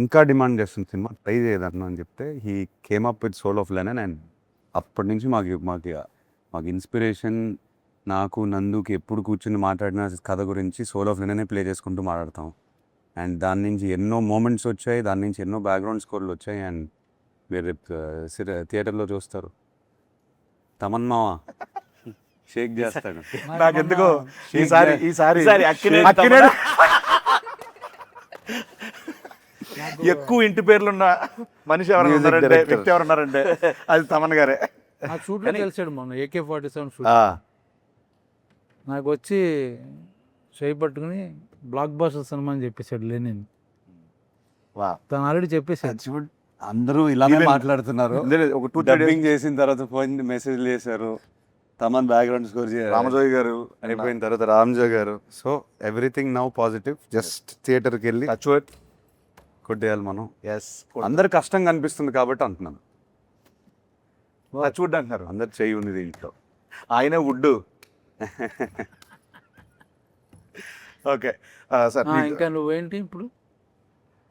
ఇంకా డిమాండ్ చేస్తుంది సినిమా, ట్రై చేయదన్నా అని చెప్తే he came up with soul of Lenin. And అప్పటి నుంచి మాకు ఇన్స్పిరేషన్, నాకు నందుకి ఎప్పుడు కూర్చుని మాట్లాడిన కథ గురించి సోల్ ఆఫ్ లెనినే ప్లే చేసుకుంటూ మాట్లాడతాం. అండ్ దాని నుంచి ఎన్నో మూమెంట్స్ వచ్చాయి, దాని నుంచి ఎన్నో బ్యాక్గ్రౌండ్ స్కోర్లు వచ్చాయి. అండ్ మీరు థియేటర్లో చూస్తారు, తమన్ మావ షేక్ చేస్తాడు. నాకెందుకో ఈసారి ఎక్కువ ఇంటి పేర్లున్న మనిషి ఎవరైనా ఉన్నారంటే, వ్యక్తి ఎవరున్నారంటే అది తమన్ గారే. నాకు షూట్లో కలిసాడు మొన్న AK-47 షూట్. నాకు వచ్చి చేయి పట్టుకుని బ్లాక్ బాస్టర్ సినిమా అని చెప్పేశాడు లెనిన్. తను ఆల్రెడీ చెప్పేశాడు. అందరూ ఇలానే మాట్లాడుతున్నారు. ఒక 2-3 డబ్బింగ్ చేసిన తర్వాత ఫోన్ మెసేజ్ చేశారు, తమన్ బ్యాక్గ్రౌండ్ స్కోర్ రామజోయ్ గారు అయిపోయిన తర్వాత రామ్జో గారు. So everything now positive. Just థియేటర్కి వెళ్ళి కొట్టేయాలి మనం. అందరు కష్టంగా అనిపిస్తుంది కాబట్టి అంటున్నాను. చూడ్డా అంటున్నారు, అందరు చెయ్యి ఉంది దీంట్లో. ఆయన వుడ్. ఓకే సార్, ఇంకా నువ్వేంటి ఇప్పుడు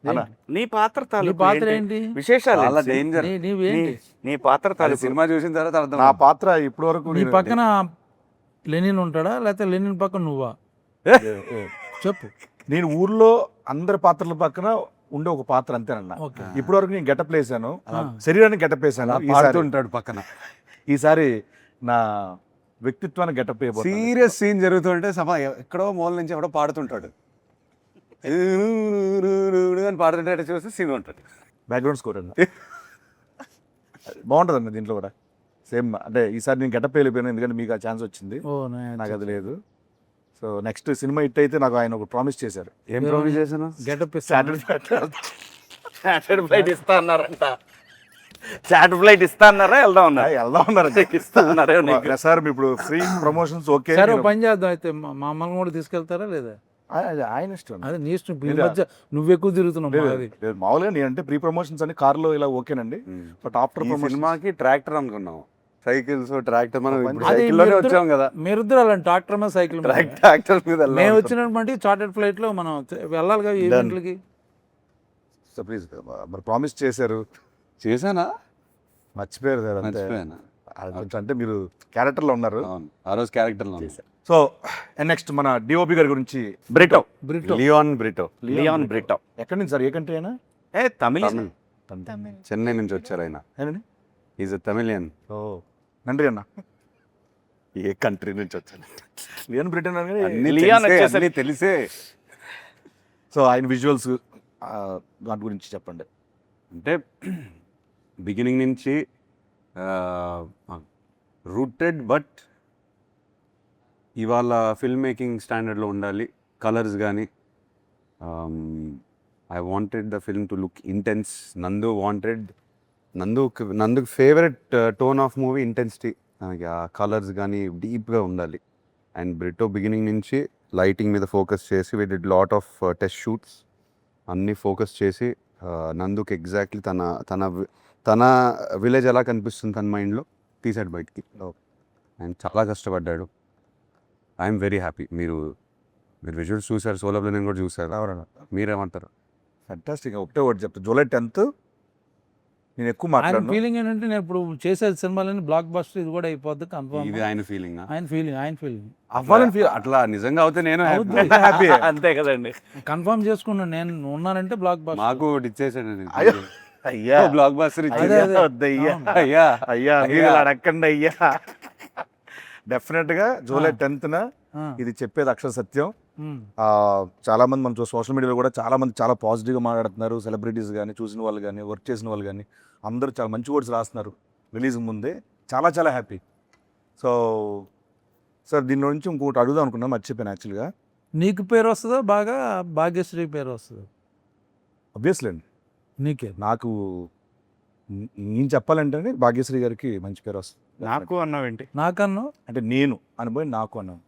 అన్న, నీ పాత్ర నీ తాలూకు పాత్ర ఏంటి? ఏంటి? విశేషాలు చాలా ఏంటి? డేంజర్. నీవేంటి? నీ పాత్ర అది తాలూకు సినిమా చూసిన తర్వాత అర్థం నా పాత్ర ఇప్పటి వరకు నీ పక్కన లెనిన్ ఉంటాడా లేకపోతే లెనిన్ పక్కన నువ్వా? చెప్పు. నేను ఊర్లో అందరి పాత్రల పక్కన ఉండే ఒక పాత్ర అంతేనన్న. ఓకే. ఇప్పటి వరకు నేను గెటప్ వేసాను, ఆ. శరీరాన్ని గెటప్ వేసాను. పాడుతుంటాడు పక్కన. ఈసారి నా వ్యక్తిత్వాన్ని గెటప్ వేయబోతున్నాను. సీరియస్ సీన్ జరుగుతుంటే ఎక్కడో మూల నుంచి ఎవడో పాడుతుంటాడు అని పాడుతుంటే చూస్తే సీన్ ఉంటుంది. బ్యాక్గ్రౌండ్ స్కోర్ అన్న బాగుంటుంది అన్న దీంట్లో కూడా సేమ్. అంటే ఈసారి నేను గెటప్ వెళ్ళిపోయాను ఎందుకంటే మీకు ఆ ఛాన్స్ వచ్చింది, ఓ నాకు అది లేదు. సో నెక్స్ట్ సినిమా హిట్ అయితే నాకు ఆయన ఒక ప్రామిస్ చేశారు. ఏం ప్రామిస్ చేశాను? గెటప్ చార్టర్డ్ ఫ్లైట్ ఇస్తా అన్నారంట. చార్టర్డ్ ఫ్లైట్ ఇస్తా అన్నారా? వెళ్దాం అన్నారు. వెళ్దాం ఉన్నారు. ఇస్తా అన్నారా నీకు? సార్ ఇప్పుడు ఫ్రీ ప్రమోషన్స్ ఓకే. సరే, ఓ పని చేద్దాం అయితే, మమ్మల్ని కూడా తీసుకెళ్తారా లేదా? ఆయన ఇష్టం. అదే నీ ఇష్టం. ఈ మధ్య నువ్వు ఎక్కువ తిరుగుతున్నావు. అది లేదు, మామూలుగా నేను అంటే ప్రీ ప్రమోషన్స్ అని కార్లో ఇలా ఓకేనండి, బట్ ఆఫ్టర్ ఈ ప్రమోషన్ సినిమాకి ట్రాక్టర్ అనుకున్నాం, సైకిల్స్ ట్రాక్టర్. మనం ఇప్పుడు అది సైకిల్లోనే మీరిద్దరు- వచ్చాం కదా, మీరిద్దరు అలాంటి ట్రాక్టర్ మీద సైకిల్ మీద. ట్రాక్టర్ మీద వెళ్ళాం. మేము వచ్చినటువంటి చార్టెడ్ ఫ్లైట్ లో మనం వెళ్ళాలి కదా ఈవెంట్లకి. ప్లీజ్ మరి ప్రామిస్ చేశారు, చేశానా? మర్చిపోయారు సార్ అంతే. మర్చిపోయానా? అది కొంచెం అంటే మీరు క్యారెక్టర్లో ఉన్నారు. అవును, ఆ రోజు క్యారెక్టర్లో సో నెక్స్ట్ మన డిఓపి గారి గురించి. బ్రిటో. బ్రిటో. లియోన్ బ్రిటో. లియాన్ బ్రిటో. ఎక్కడి నుంచి సార్, ఏ కంట్రీ అయినా? తమిళ. Tamil. చెన్నై నుంచి వచ్చారు ఆయన. ఏనండి? Is a Tamilian. ఓ నండ్రి అన్న. ఏ కంట్రీ నుంచి వచ్చాను? లియన్ బ్రిటన్ అని. లియాన్ వచ్చేసరికి అన్నీ తెలిసే. సో ఆయన విజువల్స్ దాని గురించి చెప్పండి. అంటే బిగినింగ్ నుంచి రూటెడ్, బట్ ఇవాళ ఫిల్మ్ మేకింగ్ స్టాండర్డ్లో ఉండాలి. కలర్స్ కానీ I wanted the film to look intense. నందుకు favourite tone of movie intensity. మనకి ఆ కలర్స్ కానీ డీప్గా ఉండాలి. అండ్ బ్రిటో బిగినింగ్ నుంచి లైటింగ్ మీద ఫోకస్ చేసి we did lot of test shoots అన్నీ ఫోకస్ చేసి నందుకు ఎగ్జాక్ట్లీ తన విలేజ్ ఎలా కనిపిస్తుంది తన మైండ్లో తీసాడు బయటికి. అండ్ చాలా కష్టపడ్డాడు. I'm very happy. మీరు విజువల్స్ చూసారు, సోలో నేను కూడా చూసారు. మీరేమంటారు? ఫ్యాంటాస్టిక్. ఒకటే ఒకటి చెప్తాను, జూలై 10th నేను ఎక్కువ ఆయన మాట్లాడను. ఫీలింగ్ ఏంటంటే నేను ఇప్పుడు చేసే సినిమాలని బ్లాక్ బస్టర్ ఇది కూడా అయిపోద్ది కన్ఫర్మ్. ఇది ఆయన ఫీలింగ్. ఆయన ఫీలింగ్ అవ్వాలని ఫీల్ అట్లా నిజంగా అవుతే నేను అవుద్ది. హ్యాపీ. అంతే కదండి. కన్ఫర్మ్ చేసుకున్నాను నేను ఉన్నానంటే బ్లాక్ బస్టర్. మాకు ఇచ్చేసాడు. అయ్యో. అయ్యా బ్లాక్ బాస్టర్ అదే, ఇచ్చేది. అదే. వద్దయ్యా. అవును. అయ్యా అయ్యా మీరు ఇలా అడగండి అయ్యా. డెఫినెట్ గా జూలై 10th ఇది చెప్పేది అక్షర సత్యం. చాలా మంది మనం సోషల్ మీడియాలో కూడా చాలా మంది చాలా పాజిటివ్గా మాట్లాడుతున్నారు. సెలబ్రిటీస్ కానీ, చూసిన వాళ్ళు కానీ, వర్క్ చేసిన వాళ్ళు కానీ అందరూ చాలా మంచి వర్డ్స్ రాస్తున్నారు రిలీజ్ ముందే. చాలా చాలా హ్యాపీ. సో సార్ దీని నుంచి ఇంకొకటి అడుగుదాం అనుకున్నా, మర్చిపోయాను యాక్చువల్గా. నీకు పేరు వస్తుందా బాగా, భాగ్యశ్రీ పేరు వస్తుందా? అబ్వియస్లీ అండి, నీకే. నాకు నేను చెప్పాలంటే భాగ్యశ్రీ గారికి మంచి పేరు వస్తుంది. నాకు అన్నావేంటి? నాకన్నా అంటే నేను అనుభవం నాకు అన్నాను.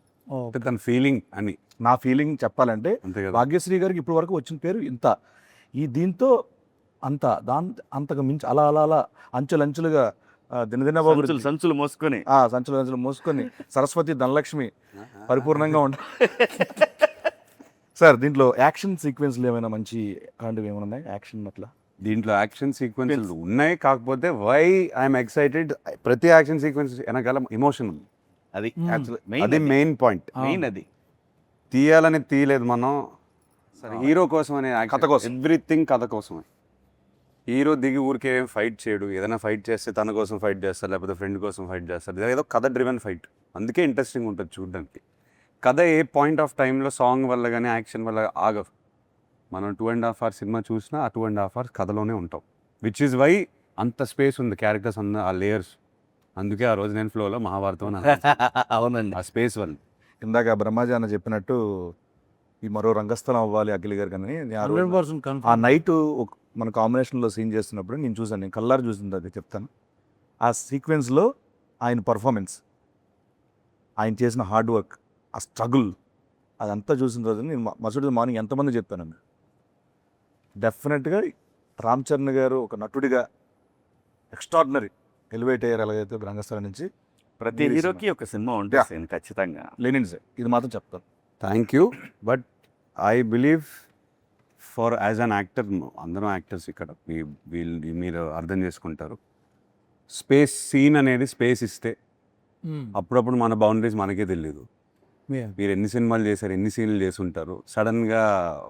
అంటే తన ఫీలింగ్ అని. నా ఫీలింగ్ చెప్పాలంటే అంతే కదా. భాగ్యశ్రీ గారికి ఇప్పటి వరకు వచ్చిన పేరు ఇంత, ఈ దీంతో అంత అంతకు మించి అలా అలా అలా అంచెలంచెలుగా దినదిన సంచులు మోసుకొని సంచులు మోసుకొని సరస్వతి ధనలక్ష్మి పరిపూర్ణంగా ఉంటాయి. సార్ దీంట్లో యాక్షన్ సీక్వెన్స్లు ఏమైనా మంచి అలాంటివి ఏమైనా ఉన్నాయి? యాక్షన్ అట్లా దీంట్లో యాక్షన్ సీక్వెన్సెస్ ఉన్నాయి, కాకపోతే వై ఐఎమ్ ఎక్సైటెడ్, ప్రతి యాక్షన్ సీక్వెన్స్ వెనకాల ఎమోషన్ ఉంది. అది అది మెయిన్ పాయింట్. మెయిన్ అది తీయాలని తీయలేదు మనం, హీరో కోసం అనే కథ కోసం. ఎవ్రీథింగ్ కథ కోసమే. హీరో దిగి ఊరికే ఫైట్ చేయడు. ఏదైనా ఫైట్ చేస్తే తన కోసం ఫైట్ చేస్తారు, లేకపోతే ఫ్రెండ్ కోసం ఫైట్ చేస్తారు. ఏదో కథ డ్రివెన్ ఫైట్, అందుకే ఇంట్రెస్టింగ్ ఉంటుంది చూడడానికి. కథ ఏ పాయింట్ ఆఫ్ టైంలో సాంగ్ వల్ల కానీ యాక్షన్ వల్ల ఆగవు. మనం 2.5 hours సినిమా చూసినా ఆ 2.5 hours కథలోనే ఉంటాం. విచ్ ఈజ్ వై అంత స్పేస్ ఉంది క్యారెక్టర్స్ అన్న ఆ లేయర్స్. అందుకే ఆ రోజు నేను ఫ్లోలో మహాభారతం అవునండి. ఆ స్పేస్ వల్ల. ఇందాక బ్రహ్మాజీ అన్న చెప్పినట్టు ఈ మరో రంగస్థలం అవ్వాలి అఖిల్ గారు కానీ ఆ రోజు 100% ఆ కన్ఫర్మ్. నైట్ మన కాంబినేషన్లో సీన్ చేస్తున్నప్పుడు నేను చూసాను, నేను కల్లారు చూసింది అది చెప్తాను. ఆ సీక్వెన్స్లో ఆయన పర్ఫార్మెన్స్, ఆయన చేసిన హార్డ్ వర్క్, ఆ స్ట్రగుల్ అదంతా చూసిన రోజు నేను మరుసటి మార్నింగ్ ఎంతమంది చెప్పాను. డెఫినెట్గా రామ్ చరణ్ గారు ఒక నటుడిగా ఎక్స్ట్రాడినరీ ఎలివేట్ అయ్యారు. ఎలాగైతే రంగస్థలం నుంచి ప్రతి హీరోకి ఒక సినిమా ఉంటుంది ఖచ్చితంగా. లెనిన్ సార్ ఇది మాత్రం చెప్తాను. Thank you. But I believe for as an actor, అందరం యాక్టర్స్ ఇక్కడ మీరు అర్థం చేసుకుంటారు. సీన్ అనేది స్పేస్ ఇస్తే అప్పుడప్పుడు మన బౌండరీస్ మనకే తెలియదు. మీరు ఎన్ని సినిమాలు చేశారు, ఎన్ని సీన్లు చేసి ఉంటారు, సడన్గా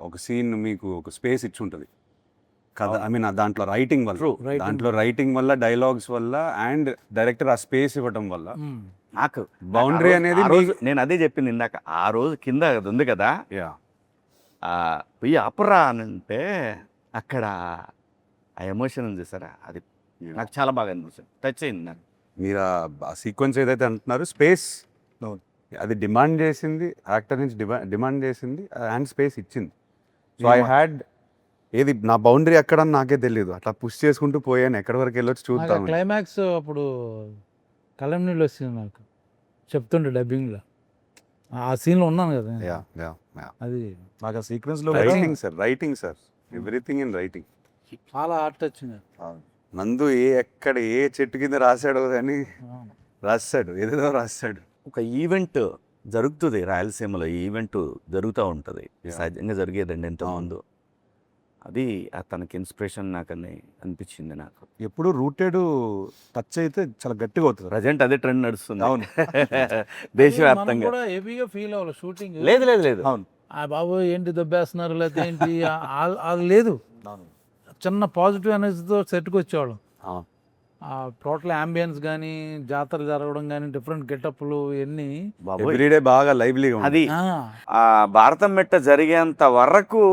ఒక సీన్ మీకు ఒక స్పేస్ ఇచ్చి ఉంటుంది కదా. ఐ మీన్ దాంట్లో రైటింగ్ వల్ల డైలాగ్స్ వల్ల అండ్ డైరెక్టర్ ఆ స్పేస్ ఇవ్వడం వల్ల నాకు బౌండరీ అనేది ఆ రోజు నేను అదే చెప్పింది ఇందాక, ఆ రోజు కింద అది ఉంది కదా, పోయి అపరా అని అంటే అక్కడ ఆ ఎమోషన్ ఉంది సార్, అది నాకు చాలా బాగా అనిపిస్తుంది, టచ్ అయింది నాకు. మీరు ఆ సీక్వెన్స్ ఏదైతే అంటున్నారో స్పేస్ అది డిమాండ్ చేసింది, యాక్టర్ నుంచి డిమాండ్ చేసింది అండ్ స్పేస్ ఇచ్చింది. సో ఐ హ్యాడ్ ఏది నా బౌండరీ ఎక్కడ అని నాకే తెలియదు, అట్లా పుష్ చేసుకుంటూ పోయాను, ఎక్కడి వరకు వెళ్ళొచ్చు చూద్దాం. క్లైమాక్స్ అప్పుడు కలం నీళ్ళు వచ్చింది నాకు, చెప్తుండే డబ్బింగ్లో, ఆ సీన్లో ఉన్నాను కదా. అది నాకు ఆ సీక్వెన్స్లో writing sir everything in writing. చాలా హార్ట్ వచ్చింది. నందు ఎక్కడ ఏ చెట్టు కింద రాశాడో కానీ రాస్తాడు, ఏదేదో రాస్తాడు. ఒక ఈవెంట్ జరుగుతుంది రాయలసీమలో, ఈ ఈవెంట్ జరుగుతూ ఉంటుంది, సహజంగా జరిగేదండి ఎంతోమంది. అది తనకి ఇన్స్పిరేషన్ నాకని అనిపించింది నాకు. ఎప్పుడు రూటెడ్ టచ్ అయితే చాలా గట్టిగా అవుతుంది. ప్రజెంట్ అదే ట్రెండ్ నడుస్తుంది. అవును. దేశవ్యాప్తంగా కూడా హెవీగా ఫీల్ అవ్వాలి షూటింగ్. లేదు లేదు లేదు. అవును. ఆ బాబు ఏంటి దెబ్బేస్తున్నారు లేకపోతే ఏంటి అది లేదు. చిన్న పాజిటివ్ ఎనర్జీతో సెట్కి వచ్చేవాళ్ళం. ఆ టోటల్ అంబియన్స్ కానీ, జాతర జరగడం కానీ, డిఫరెంట్ గెటప్లు ఎన్ని ఎవ్రీడే బాగా లైవ్లీగా అది ఆ భారతం మెట్ట జరిగేంత వరకు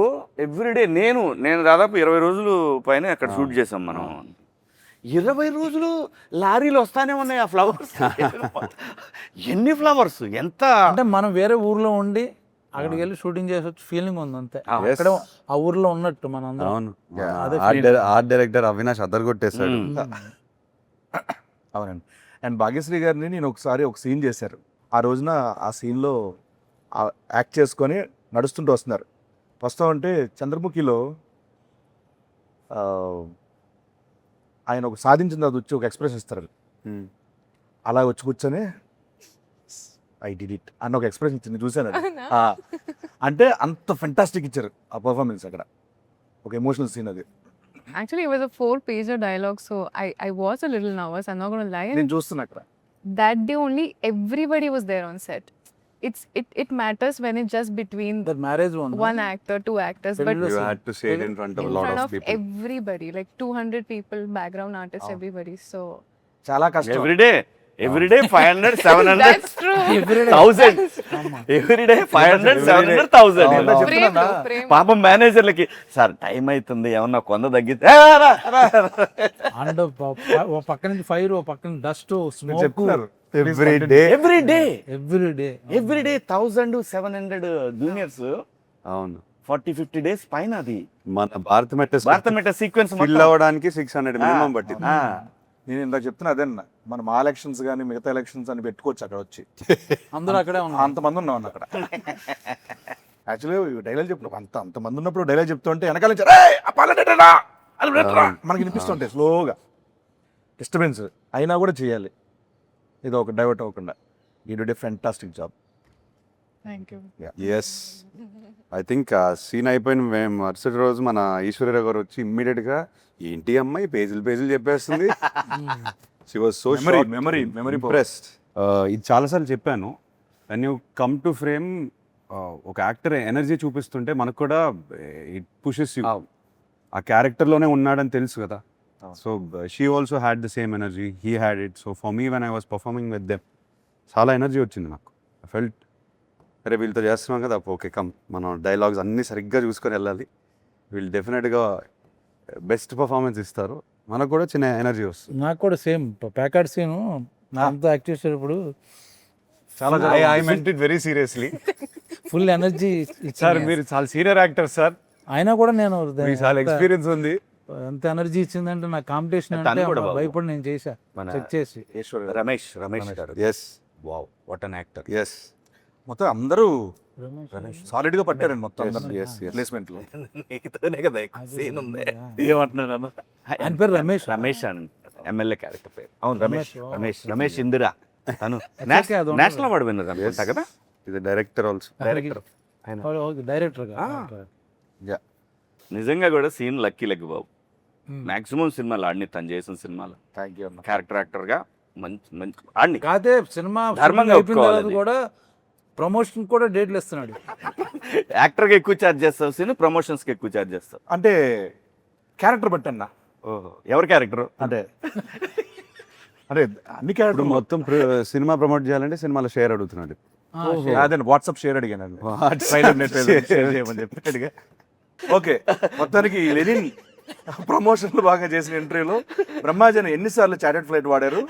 ఎవ్రీడే నేను దాదాపు 20 రోజులు పైన అక్కడ షూట్ చేసాం మనం. 20 రోజులు లారీలు వస్తానే ఉన్నాయి ఆ ఫ్లవర్స్. ఎన్ని ఫ్లవర్స్, ఎంత అంటే మనం వేరే ఊర్లో ఉండి అక్కడికి వెళ్ళి షూటింగ్ చేసి వచ్చి ఫీలింగ్ ఉంది అంతే. అక్కడ ఆ ఊర్లో ఉన్నట్టు మన అందరం. అవును. ఆర్ట్ డైరెక్టర్ అవినాష్ అదరగొట్టేశాడు. అవునండి. అండ్ భాగ్యశ్రీ గారిని నేను ఒకసారి ఒక సీన్ చేశారు. ఆ రోజున ఆ సీన్లో యాక్ట్ చేసుకొని నడుస్తుంటూ వస్తున్నారు. వస్తామంటే చంద్రముఖిలో ఆయన ఒక సాధించిన అది వచ్చి ఒక ఎక్స్ప్రెషన్ ఇస్తారు. అలా వచ్చి కూర్చొని ఐ డిడ్ ఇట్ అన్న ఒక ఎక్స్ప్రెషన్ ఇచ్చింది, చూశాను. అంటే అంత ఫెంటాస్టిక్ ఇచ్చారు ఆ పర్ఫార్మెన్స్ అక్కడ. ఒక ఎమోషనల్ సీన్ అది. Actually, it was a 4-pager dialogue, so I was a little nervous. I'm not going to lie. నేను చూస్తున్నా అక్కడ. That day only, everybody was there on set. It matters when it's just between The marriage one actor, 2 actors, but You had to say it in front of in a lot front of of people. everybody, like 200 people, background artists, everybody. So చాలా కష్టం. Everyday 500, 700, that's true. 1000. Everyday 500, 700, 1000. Frame though, frame. పాపం మేనేజర్లకి sir time అవుతుంది ఏమన్నా కొంద తగ్గితే and ఓ పక్క నుంచి fire, ఓ పక్క నుంచి డస్ట్, స్మోక్. చెప్తున్నారు ఎవ్రీడే 1000, 700 జూనియర్స్. అవును. 40-50 days పైన అది మన భారత మెట్ట సీక్వెన్స్ ఫిల్ అవ్వడానికి 600 మినిమం పట్టింది. నేను ఇందాక చెప్తున్నా అదేనా, మనం ఆ ఎలక్షన్స్ కానీ మిగతా ఎలక్షన్స్ అని పెట్టుకోవచ్చు అక్కడ వచ్చి. అందరూ అక్కడే ఉన్నారు. అంతమంది ఉన్నాం అక్కడ. యాక్చువల్లీ డైలాగ్ చెప్పిన అంతమంది ఉన్నప్పుడు డైలాగ్ చెప్తుంటే వెనకాల నుంచి మనకి వినిపిస్తుంటాయి స్లోగా, డిస్టర్బెన్స్ అయినా కూడా చేయాలి, ఇది ఒక డైవర్ట్ అవ్వకుండా. You did a fantastic job. Thank you. Yes, I think ఆ సీన్ అయిపోయిన మేము మరుసటి రోజు మన ఈశ్వర్య గారు వచ్చి ఇమ్మీడియట్గా ఏంటి అమ్మాయి పేజీలు చెప్పేస్తుంది. She was so memory impressed. ఇది చాలాసార్లు చెప్పాను, when you come to frame ఒక యాక్టర్ ఎనర్జీ చూపిస్తుంటే మనకు కూడా ఇట్ పుషెస్ యూ. ఆ క్యారెక్టర్లోనే ఉన్నాడని తెలుసు కదా. So she also had the same energy, he had it. So for me when I was performing with them చాలా ఎనర్జీ వచ్చింది నాకు. ఐ ఫెల్ట్ అరే వీళ్ళతో చేస్తున్నాం కదా, ఓకే కమ్ మనం డైలాగ్స్ అన్నీ సరిగ్గా చూసుకొని వెళ్ళాలి, వీళ్ళు డెఫినెట్గా బెస్ట్ పర్ఫార్మెన్స్ ఇస్తారు, మనకు కూడా చిన్న ఎనర్జీ వస్తుంది. నాకు కూడా సేమ్ ప్యాకెట్ సీను అంతా యాక్ట్ చేసేటప్పుడు చాలా I meant it very seriously. Full energy sir మీరు చాలా సీనియర్ యాక్టర్ సార్, అయినా కూడా నేను మీకు చాలా ఎక్స్పీరియన్స్ ఉంది. ఎంత ఎనర్జీ ఇచ్చిందంటే నా కాంపిటీషన్ తను అంటే కూడా బాబు. భయపడి నేను చేశా చెక్ చేసి. రమేష్ గారు. Yes, wow, what an actor. Yes, మొత్తం అందరూ సాలిడ్ గా పట్టారండి మొత్తం ప్లేస్మెంట్ లో. నీతోనే కదా సీన్ ఉంది. ఏమంటున్నాను, ఆయన పేరు రమేష్. రమేష్ అని ఎమ్మెల్యే క్యారెక్టర్ పేరు. అవును, రమేష్. రమేష్ ఇందిరా. తను Actually అది ఉండదు. నేషనల్ అవార్డు విన్నర్ అనుకుంటా కదా. ఇది డైరెక్టర్ ఆల్సో. డైరెక్టర్ డైరెక్టర్ నిజంగా కూడా సీన్ లక్కీ లెగ్ బాబు. మాక్సిమం సినిమాలు ఆడిని తను చేసిన సినిమాలు థ్యాంక్ యూ అన్న. క్యారెక్టర్ యాక్టర్గా మంచి మంచి ఆడిని. కాదే సినిమా ధర్మంగా అయిపోయిన తర్వాత ఒప్పుకోవాలి. కూడా ప్రమోషన్ కూడా డేట్లు ఇస్తున్నాడు. యాక్టర్గా ఎక్కువ ఛార్జ్ చేస్తావు సీన్, ప్రమోషన్స్కి ఎక్కువ ఛార్జ్ చేస్తావు. అంటే క్యారెక్టర్ బట్టి అన్న, ఓహో, ఎవరి క్యారెక్టర్? అంటే అంటే అన్ని ఇప్పుడు క్యారెక్టర్ మొత్తం సినిమా ప్రమోట్ చేయాలంటే సినిమాలో షేర్ అడుగుతున్నాడు. అదే వాట్సాప్ షేర్ అడిగాను ట్రైలర్ నెట్ షేర్ చేయమని చెప్పి అడిగా. ఓకే, మొత్తానికి లెనిన్ ప్రమోషన్లు బాగా చేసిన ఇంటర్వ్యూలో బ్రహ్మాజన్ ఎన్నిసార్లు చాటెడ్ ఫ్లైట్ వాడారు?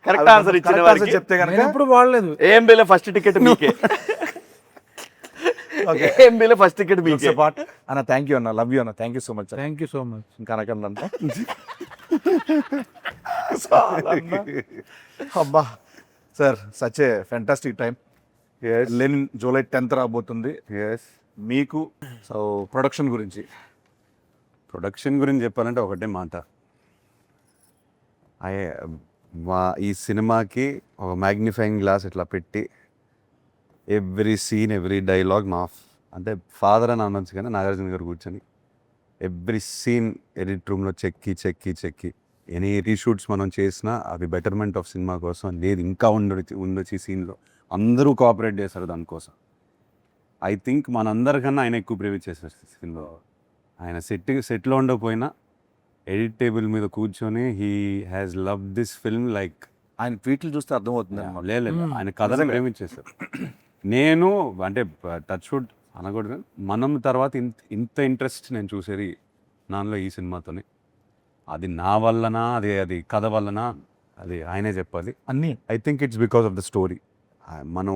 కరెక్ట్ ఆన్సర్ ఇచ్చిన Correct answer వారికి చెప్తే నేను కనుక ఎప్పుడు వాడలేదు. ఏఎంబీలో ఫస్ట్ టికెట్ మీకే. ఏఎంబీలో ఫస్ట్ టికెట్ మీకే. పార్ట్ అన్న. థ్యాంక్ యూ అన్న, లవ్ యూ అన్న, thank you so much. Thank you so much. ఇంకా అనకండి అబ్బా sir, such a fantastic time. Lenin July 10th రాబోతుంది. ఎస్. మీకు సో ప్రొడక్షన్ గురించి ప్రొడక్షన్ గురించి చెప్పాలంటే ఒకటే మాట. ఈ సినిమాకి ఒక మ్యాగ్నిఫైయింగ్ గ్లాస్ ఇట్లా పెట్టి ఎవ్రీ సీన్ ఎవ్రీ డైలాగ్ మా అంటే ఫాదర్ అని అనొచ్చు, కానీ నాగార్జున గారు కూర్చొని ఎవ్రీ సీన్ ఎడిట్ రూమ్లో చెక్కి ఎనీ రీషూట్స్ మనం చేసినా అవి బెటర్మెంట్ ఆఫ్ సినిమా కోసం. లేదు ఇంకా ఉండొచ్చు ఈ సీన్లో, అందరూ కోఆపరేట్ చేశారు దానికోసం. ఐ థింక్ మనందరికన్నా ఆయన ఎక్కువ ప్రేమ చేశారు సినిమాలో. ఆయన సెట్లో ఉండకపోయినా ఎడిట్ టేబుల్ మీద కూర్చొని he has love this film like. ఆయన ట్వీట్లు చూస్తే అర్థమవుతుంది. లేదు ఆయన కథను ప్రేమించేశారు. నేను అంటే టచ్ వుడ్ అనకూడదు, మనం తర్వాత ఇంత ఇంట్రెస్ట్ నేను చూసేది నాలో ఈ సినిమాతోనే. అది నా వల్లనా, అది కథ వల్లనా, అది ఆయనే చెప్పాలి. అన్నీ I think it's because of the story. మనం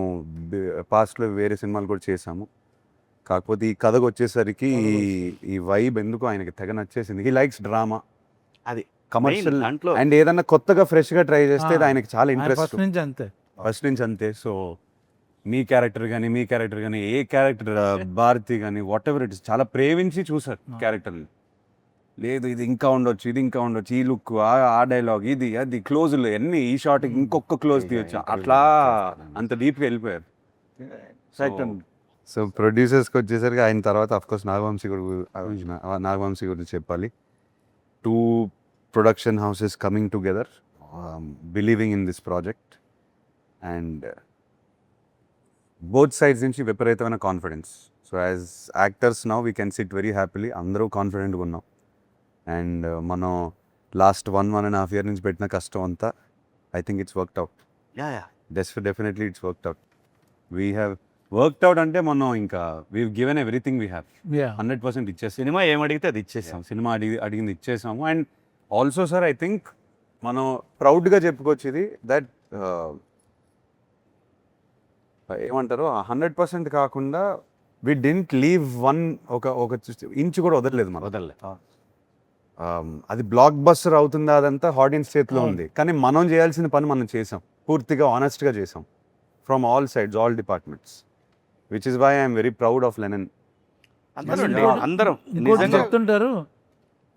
పాస్ట్లో వేరే సినిమాలు కూడా చేసాము, కాకపోతే ఈ కథకు వచ్చేసరికి ఈ వైబ్ ఎందుకు ఆయనకి తెగ నచ్చేసింది. హీ లైక్స్ డ్రామా, అది కమర్షియల్ దాంట్లో అండ్ ఏదన్నా కొత్తగా ఫ్రెష్గా ట్రై చేస్తే అది ఆయనకి చాలా ఇంట్రెస్ట్. ఫస్ట్ నుంచి అంతే. ఫస్ట్ నుంచి అంతే. సో మీ క్యారెక్టర్ కానీ ఏ క్యారెక్టర్ భారతి కానీ వాట్ ఎవర్ ఇట్ ఇస్ చాలా ప్రేమించి చూసారు క్యారెక్టర్ని. లేదు ఇది ఇంకా ఉండొచ్చు, ఈ లుక్, ఆ డైలాగ్, ఇది అది క్లోజులు అన్ని, ఈ షార్ట్ ఇంకొక క్లోజ్ తీయొచ్చు, అట్లా అంత డీప్గా వెళ్ళిపోయారు. సో ప్రొడ్యూసర్స్కి వచ్చేసరికి ఆయన తర్వాత అఫ్కోర్స్ నాగవంశీ గురించి చెప్పాలి. 2 production houses coming together, believing in this project, and both sides నుంచి విపరీతమైన confidence. So as actors now we can SIT very happily, అందరూ కాన్ఫిడెంట్గా ఉన్నాం. అండ్ మనం లాస్ట్ 1.5 year నుంచి పెట్టిన కష్టం అంతా I think it's worked out. Definitely it's worked out. We have worked out అంటే మనం ఇంకా we given everything we have 100% ఇచ్చేసాం. సినిమా ఏమడిగితే అది ఇచ్చేసాం. సినిమా అడిగింది ఇచ్చేసాము. And also sir I think మనం ప్రౌడ్గా చెప్పుకోవచ్చు ఇది దట్ ఏమంటారు 100% కాకుండా వి డెంట్ లీవ్ ఒక ఇంచు కూడా వదలలేదు మనం. అది బ్లాక్ బస్టర్ అవుతుందా అదంతా ఆడియన్స్ చేతిలో ఉంది, కానీ మనం చేయాల్సిన పని మనం చేసాం, పూర్తిగా ఆనెస్ట్గా చేసాం from all sides, all departments, which is why I'm very proud of Lenin. అందరం ఇంకోటి చెప్తుంటారు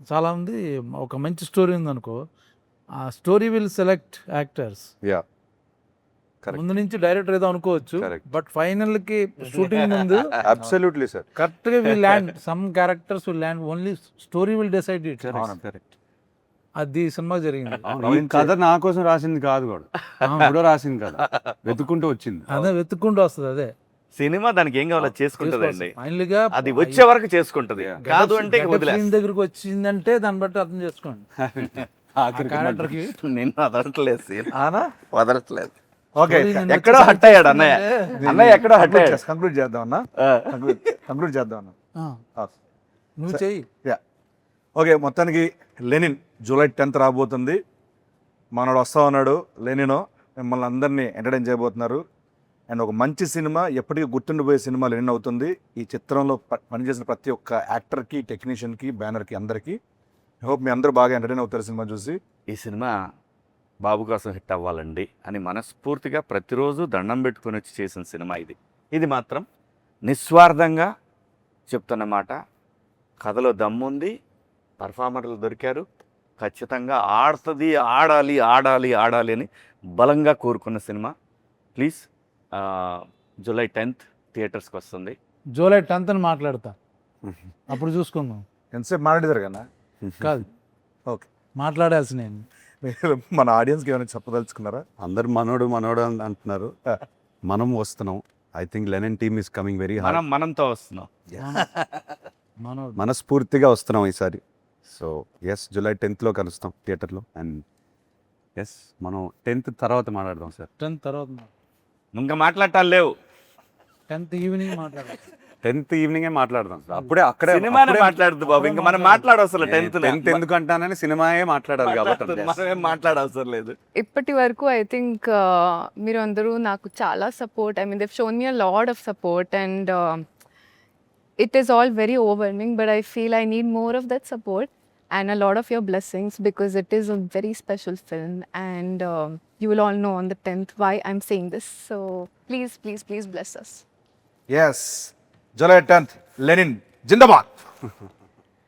చాలా మంది, ఒక మంచి స్టోరీ ఉందనుకో, ఆ story will select actors. Yeah correct. ముందు నుంచి డైరెక్టర్ ఏదో అనుకోవచ్చు, Correct. బట్ ఫైనల్ కి షూటింగ్ ముందు అబ్సల్యూట్లీ సార్. కరెక్ట్ గా will land, some characters will land, only story will decide it. Correct. అది సినిమా జరిగింది. ఈ కథ నా కోసం రాసింది కాదు కూడా, కూడా రాసింది కదా, వెతుక్కుంటూ వచ్చింది. అదే వెతుక్కుంటూ వస్తుంది. అదే సినిమా దానికి ఏం కావాలో చేసుకుంటుందండి, ఫైనల్ గా అది వచ్చే వరకు చేసుకుంటది. కాదు అంటే సీన్ దగ్గరకు వచ్చిందంటే దాన్ని బట్టి అర్థం చేసుకోండి. క్యారెక్టర్ కి నిన్ను వదలట్లేదు సీన్, ఆనా వదలట్లేదు. ఓకే, ఎక్కడో హట్ అయ్యాడు అన్నయ్య, అన్నయ్య ఎక్కడో హట్ అయ్యాడు. కంక్లూడ్ చేద్దాం అన్న, కంక్లూడ్ చేద్దాం అన్న. నువ్వు చెయ్యి. యా ఓకే, మొత్తానికి లెనిన్ జూలై 10th రాబోతుంది. మనోడు వస్తా ఉన్నాడు లెనినో, మిమ్మల్ని అందరినీ ఎంటర్టైన్ చేయబోతున్నారు. అండ్ ఒక మంచి సినిమా, ఎప్పటికీ గుర్తుండిపోయే సినిమా లెనిన్ అవుతుంది. ఈ చిత్రంలో పనిచేసిన ప్రతి ఒక్క యాక్టర్కి, టెక్నీషియన్కి, బ్యానర్కి, అందరికీ ఐ హోప్ మీ అందరూ బాగా ఎంటర్టైన్ అవుతారు సినిమా చూసి. ఈ సినిమా బాబు కోసం హిట్ అవ్వాలండి అని మనస్ఫూర్తిగా ప్రతిరోజు దండం పెట్టుకొని వచ్చి చేసిన సినిమా ఇది. ఇది మాత్రం నిస్వార్థంగా చెప్తున్న మాట. కథలో దమ్ముంది, పర్ఫార్మర్లు దొరికారు, ఖచ్చితంగా ఆడుతుంది, ఆడాలి ఆడాలి ఆడాలి అని బలంగా కోరుకున్న సినిమా. ప్లీజ్ జూలై 10th థియేటర్స్కి వస్తుంది. జూలై 10th అని మాట్లాడతా. అప్పుడు చూసుకుందాం. ఎంతసేపు మాట్లాడేదారు కదా కాదు, ఓకే. మాట్లాడాల్సి నేను. మీరు మన ఆడియన్స్కి ఏమైనా చెప్పదలుచుకున్నారా? అందరు మనోడు మనోడు అని అంటున్నారు, మనం వస్తున్నాం. I think Lenin team is coming very hard. మనంతో వస్తున్నాం. మనోడు మనస్ఫూర్తిగా వస్తున్నాం ఈసారి. సో ఎస్, July 10th కలుస్తాం థియేటర్లో. అండ్ ఎస్, మనం 10th తర్వాత మాట్లాడదాం సార్. 10th తర్వాత ఇంకా మాట్లాడటాలు లేవు. 10th ఈవినింగ్ మాట్లాడాలి. 10th ఈవినింగే మాట్లాడదాం సార్. అప్పుడే అక్కడే సినిమానే మాట్లాడదు బాబు, ఇంకా మనం మాట్లాడవసరం. 10th ఎందుకు అంటానని సినిమాయే మాట్లాడాలి కాబట్టి మనం ఏం మాట్లాడవసరం లేదు. ఇప్పటి వరకు ఐ థింక్ మీరు అందరూ నాకు చాలా support, I mean దెవ్ shown me a lot of support and it is all very overwhelming, but I feel I need more of that support and a lot of your blessings because it is a very special film and you will all know on the 10th why I'm saying this. So please, please, please bless us. ఎస్, July 10th Lenin జిందాబాద్.